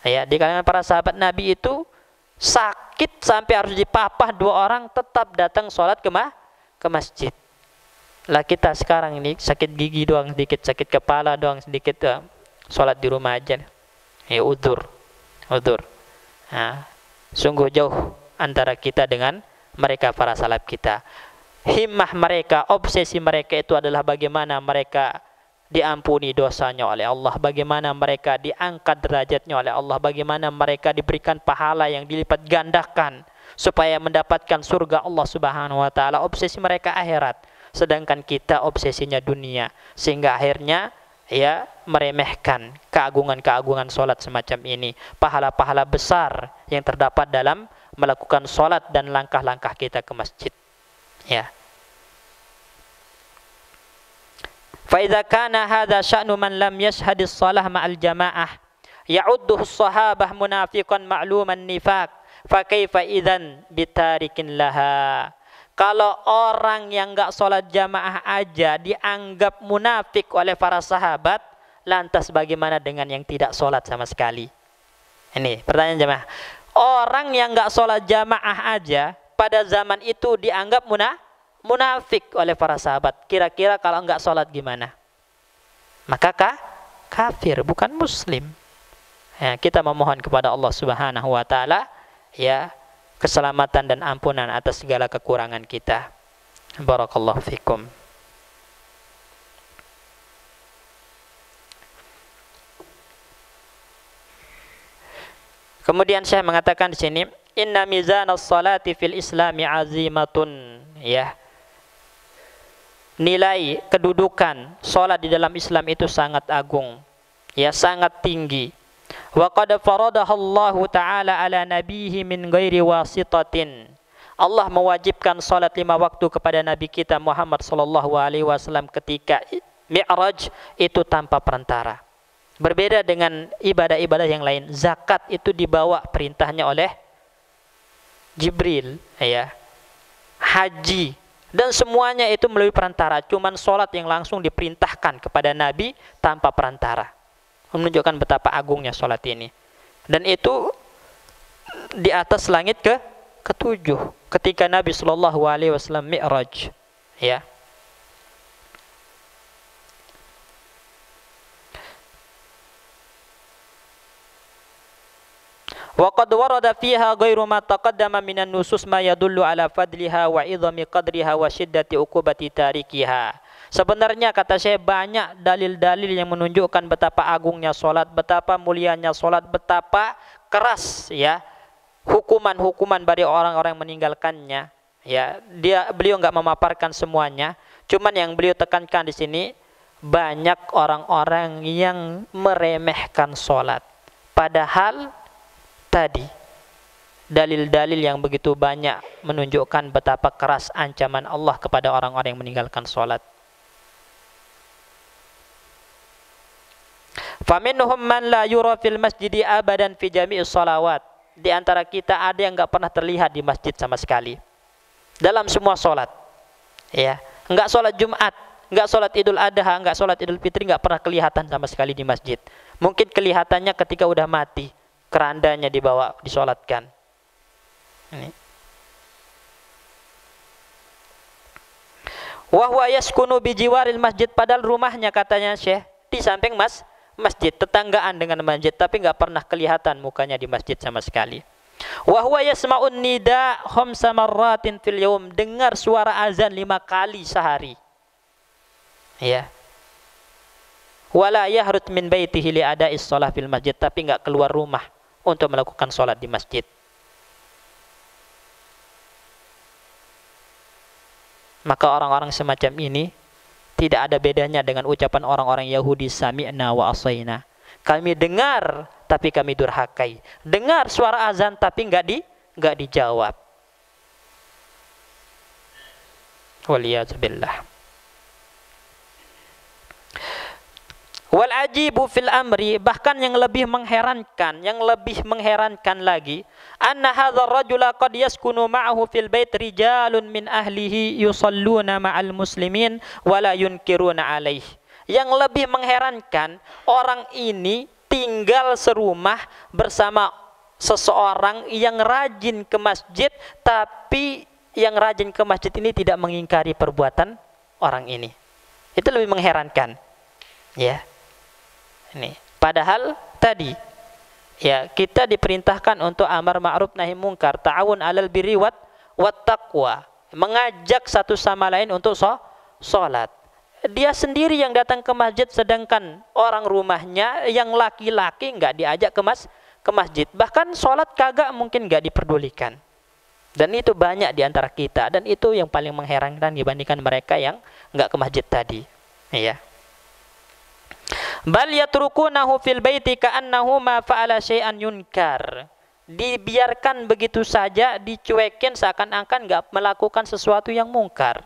Ya, di kalangan para sahabat Nabi itu sakit sampai harus dipapah dua orang tetap datang sholat ke masjid. Lah kita sekarang ini sakit gigi doang sedikit, sakit kepala doang sedikit, sholat di rumah aja. Ya udzur. Nah, sungguh jauh antara kita dengan mereka para salaf kita. Himmah mereka, obsesi mereka itu adalah bagaimana mereka diampuni dosanya oleh Allah, bagaimana mereka diangkat derajatnya oleh Allah, bagaimana mereka diberikan pahala yang dilipat gandakan supaya mendapatkan surga Allah Subhanahu wa taala. Obsesi mereka akhirat, sedangkan kita obsesinya dunia, sehingga akhirnya ya meremehkan keagungan-keagungan solat semacam ini, pahala-pahala besar yang terdapat dalam melakukan solat dan langkah-langkah kita ke masjid. Ya. Fa idza kana hadza sya'nu man lam yashhadis shalah ma'al jamaah ya'udduhu as-sahabah munafiqan ma'luman nifaq fa kaifa idzan bitarikin laha. Kalau orang yang enggak sholat jamaah aja dianggap munafik oleh para sahabat, lantas bagaimana dengan yang tidak sholat sama sekali? Ini pertanyaan jamaah. Orang yang enggak sholat jamaah aja pada zaman itu dianggap munafik oleh para sahabat. Kira-kira kalau enggak sholat gimana? Maka kafir, bukan muslim. Ya, kita memohon kepada Allah Subhanahu wa taala ya keselamatan dan ampunan atas segala kekurangan kita. Barakallahu fikum. Kemudian saya mengatakan di sini, inna mizanas salati fil islami azimatun, ya. Nilai kedudukan salat di dalam Islam itu sangat agung, ya, sangat tinggi. Wa qad faradahallahu ta'ala ala nabihi min ghairi wasitatin. Allah mewajibkan salat 5 waktu kepada nabi kita Muhammad sallallahu alaihi wasallam ketika Mi'raj itu tanpa perantara. Berbeda dengan ibadah-ibadah yang lain. Zakat itu dibawa perintahnya oleh Jibril, ya. Haji dan semuanya itu melalui perantara. Cuman salat yang langsung diperintahkan kepada nabi tanpa perantara. Menunjukkan betapa agungnya sholat ini. Dan itu di atas langit ke-7 ketika Nabi sallallahu alaihi wasallam Mi'raj, ya. Wa qad warada fiha ghairu ma taqaddama minan nusus ma yadullu ala fadliha wa 'idhami qadriha wa shiddati uqubati tarikiha. Sebenarnya kata saya banyak dalil-dalil yang menunjukkan betapa agungnya sholat, betapa mulianya sholat, betapa keras ya hukuman-hukuman bagi orang-orang yang meninggalkannya. Ya, beliau nggak memaparkan semuanya, cuman yang beliau tekankan di sini banyak orang-orang yang meremehkan sholat. Padahal tadi dalil-dalil yang begitu banyak menunjukkan betapa keras ancaman Allah kepada orang-orang yang meninggalkan sholat. Faminhum man la yura fil masjidi abadan fi jami'is shalawat. Di antara kita ada yang enggak pernah terlihat di masjid sama sekali. Dalam semua salat. Ya, enggak salat Jumat, enggak salat Idul Adha, enggak salat Idul Fitri, enggak pernah kelihatan sama sekali di masjid. Mungkin kelihatannya ketika udah mati, kerandanya dibawa disolatkan. Ini. Wa huwa yaskunu bi jiwaril masjid, padahal rumahnya katanya Syekh di samping masjid, tetanggaan dengan masjid, tapi nggak pernah kelihatan mukanya di masjid sama sekali. Wa huwa yasma'un nida khamsa marratin fil yaum, dengar suara azan 5 kali sehari. Ya. Wala yahrut min baitihi li ada'is shalah fil masjid, tapi nggak keluar rumah untuk melakukan salat di masjid. Maka orang-orang semacam ini Tidak ada bedanya dengan ucapan orang-orang Yahudi, sami'na wa asaina. Kami dengar tapi kami durhakai. Dengar suara azan tapi enggak dijawab. Waliyadzubillah. Wal ajibu fil amri, bahkan yang lebih mengherankan lagi, anna hadzal rajula qad yaskunu ma'ahu fil bait rijalun min ahlihi yusalluna ma'al muslimin wa la yunkiruna alaih. Yang lebih mengherankan, orang ini tinggal serumah bersama seseorang yang rajin ke masjid, tapi yang rajin ke masjid ini tidak mengingkari perbuatan orang ini. Itu lebih mengherankan. Ya. Ini. Padahal tadi ya kita diperintahkan untuk amar ma'ruf nahi mungkar, ta'awun 'alal birri wat taqwa, mengajak satu sama lain untuk salat. Dia sendiri yang datang ke masjid, sedangkan orang rumahnya yang laki-laki enggak diajak ke masjid. Bahkan salat kagak mungkin enggak diperdulikan. Dan itu banyak di antara kita, dan itu yang paling mengherankan dibandingkan mereka yang enggak ke masjid tadi. Iya. Bal yatrukunahu fil baiti ka'annahu ma fa'ala syai'an yunkar. Dibiarkan begitu saja, dicuekin seakan-akan enggak melakukan sesuatu yang mungkar.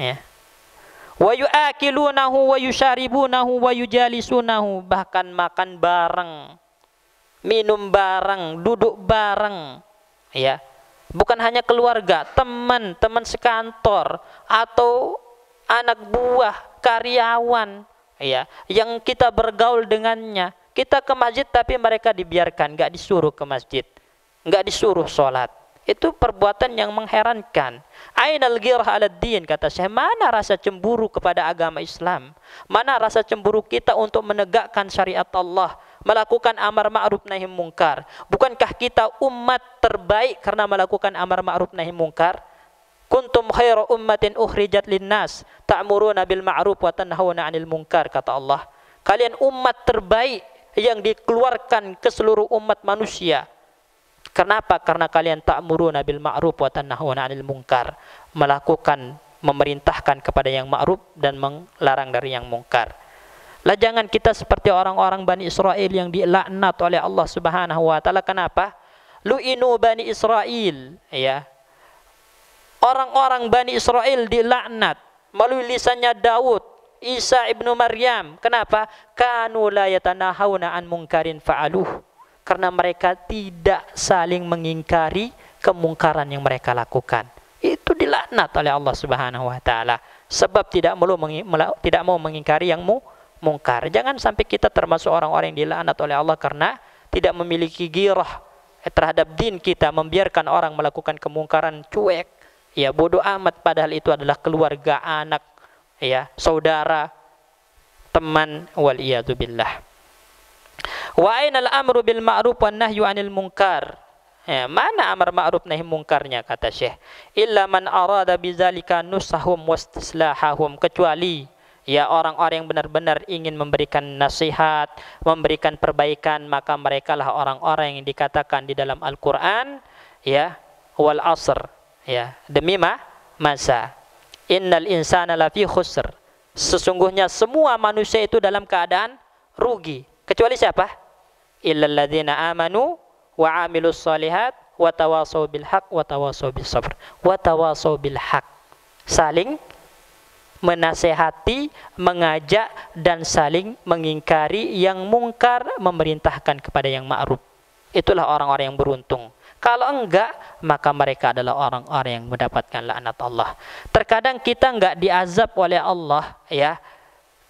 Ya. Wa yu'akilunahu wa yusyaribunahu wa yujalisunahu, bahkan makan bareng, minum bareng, duduk bareng. Ya. Bukan hanya keluarga, teman sekantor atau anak buah, karyawan, ya, yang kita bergaul dengannya. Kita ke masjid tapi mereka dibiarkan, enggak disuruh ke masjid, enggak disuruh sholat. Itu perbuatan yang mengherankan. Ainal ghirah 'alad din, kata Syekh. Mana rasa cemburu kepada agama Islam? Mana rasa cemburu kita untuk menegakkan syariat Allah, melakukan amar ma'ruf nahi mungkar? Bukankah kita umat terbaik karena melakukan amar ma'ruf nahi mungkar? Kuntum khairu ummatin ukhrijat linnas ta'muruna bil ma'ruf wa tanhauna 'anil munkar, kata Allah. Kalian umat terbaik yang dikeluarkan ke seluruh umat manusia. Kenapa? Karena kalian ta'muruna bil ma'ruf wa tanhauna 'anil munkar, melakukan, memerintahkan kepada yang ma'ruf dan melarang dari yang mungkar. Lah jangan kita seperti orang-orang Bani Israel yang dilaknat oleh Allah Subhanahu wa taala. Kenapa? Lu'inu Bani Israel, ya. Orang-orang Bani Israel dilaknat melalui lisannya Daud, Isa ibnu Maryam. Kenapa? Kanu la yatanahawna an mungkarin fa'aluh. Karena mereka tidak saling mengingkari kemungkaran yang mereka lakukan. Itu dilaknat oleh Allah Subhanahu wa taala. Sebab tidak mau mengingkari yang mungkar. Jangan sampai kita termasuk orang-orang yang dilaknat oleh Allah karena tidak memiliki ghirah terhadap din kita, membiarkan orang melakukan kemungkaran, cuek. Ya, bodoh amat, padahal itu adalah keluarga, anak, ya, saudara, teman, wal iyadu billah. Wa ainal amru bil ma'ruf wan nahyu 'anil munkar. Ya, mana amar ma'ruf nahi mungkarnya, kata Syekh. Illa man arada bizalika nusahum wastislahahum, kecuali ya orang-orang yang benar-benar ingin memberikan nasihat, memberikan perbaikan, maka mereka lah orang-orang yang dikatakan di dalam Al-Qur'an, ya, wal asr. Ya, demi masa. Innal insana lafi khusr. Sesungguhnya semua manusia itu dalam keadaan rugi. Kecuali siapa? Illal ladzina amanu wa 'amilus shalihat wa tawassaw bil haqq wa tawassaw bis sabr. Wa tawassaw bil haqq. Saling menasehati, mengajak dan saling mengingkari yang mungkar, memerintahkan kepada yang ma'ruf. Itulah orang-orang yang beruntung. Kalau enggak, maka mereka adalah orang-orang yang mendapatkan laknat Allah. Terkadang kita enggak diazab oleh Allah, ya,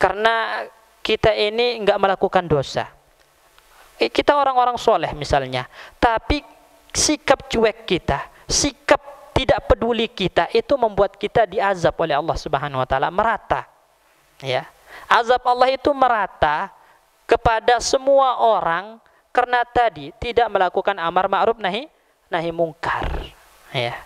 karena kita ini enggak melakukan dosa. Kita orang-orang soleh misalnya, tapi sikap cuek kita, sikap tidak peduli kita, itu membuat kita diazab oleh Allah Subhanahu wa taala merata. Ya. Azab Allah itu merata kepada semua orang karena tadi tidak melakukan amar ma'ruf nahi mungkar, ya.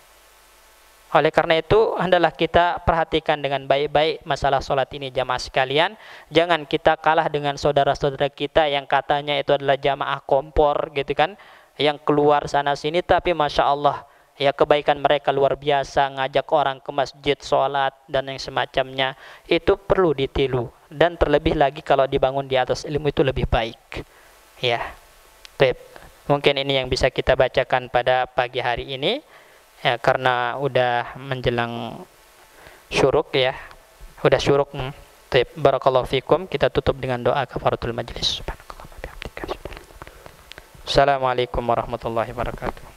Oleh karena itu hendaklah kita perhatikan dengan baik-baik masalah sholat ini, jamaah sekalian. Jangan kita kalah dengan saudara-saudara kita yang katanya itu adalah jamaah kompor gitu kan, yang keluar sana sini tapi masya Allah ya kebaikan mereka luar biasa, ngajak orang ke masjid, sholat dan yang semacamnya, itu perlu ditiru. Dan terlebih lagi kalau dibangun di atas ilmu itu lebih baik. Ya, baik. Mungkin ini yang bisa kita bacakan pada pagi hari ini. Ya, karena udah menjelang syuruk ya, udah syuruk. Baik, barakallahu fikum. Kita tutup dengan doa kafaratul majlis. Assalamualaikum warahmatullahi wabarakatuh.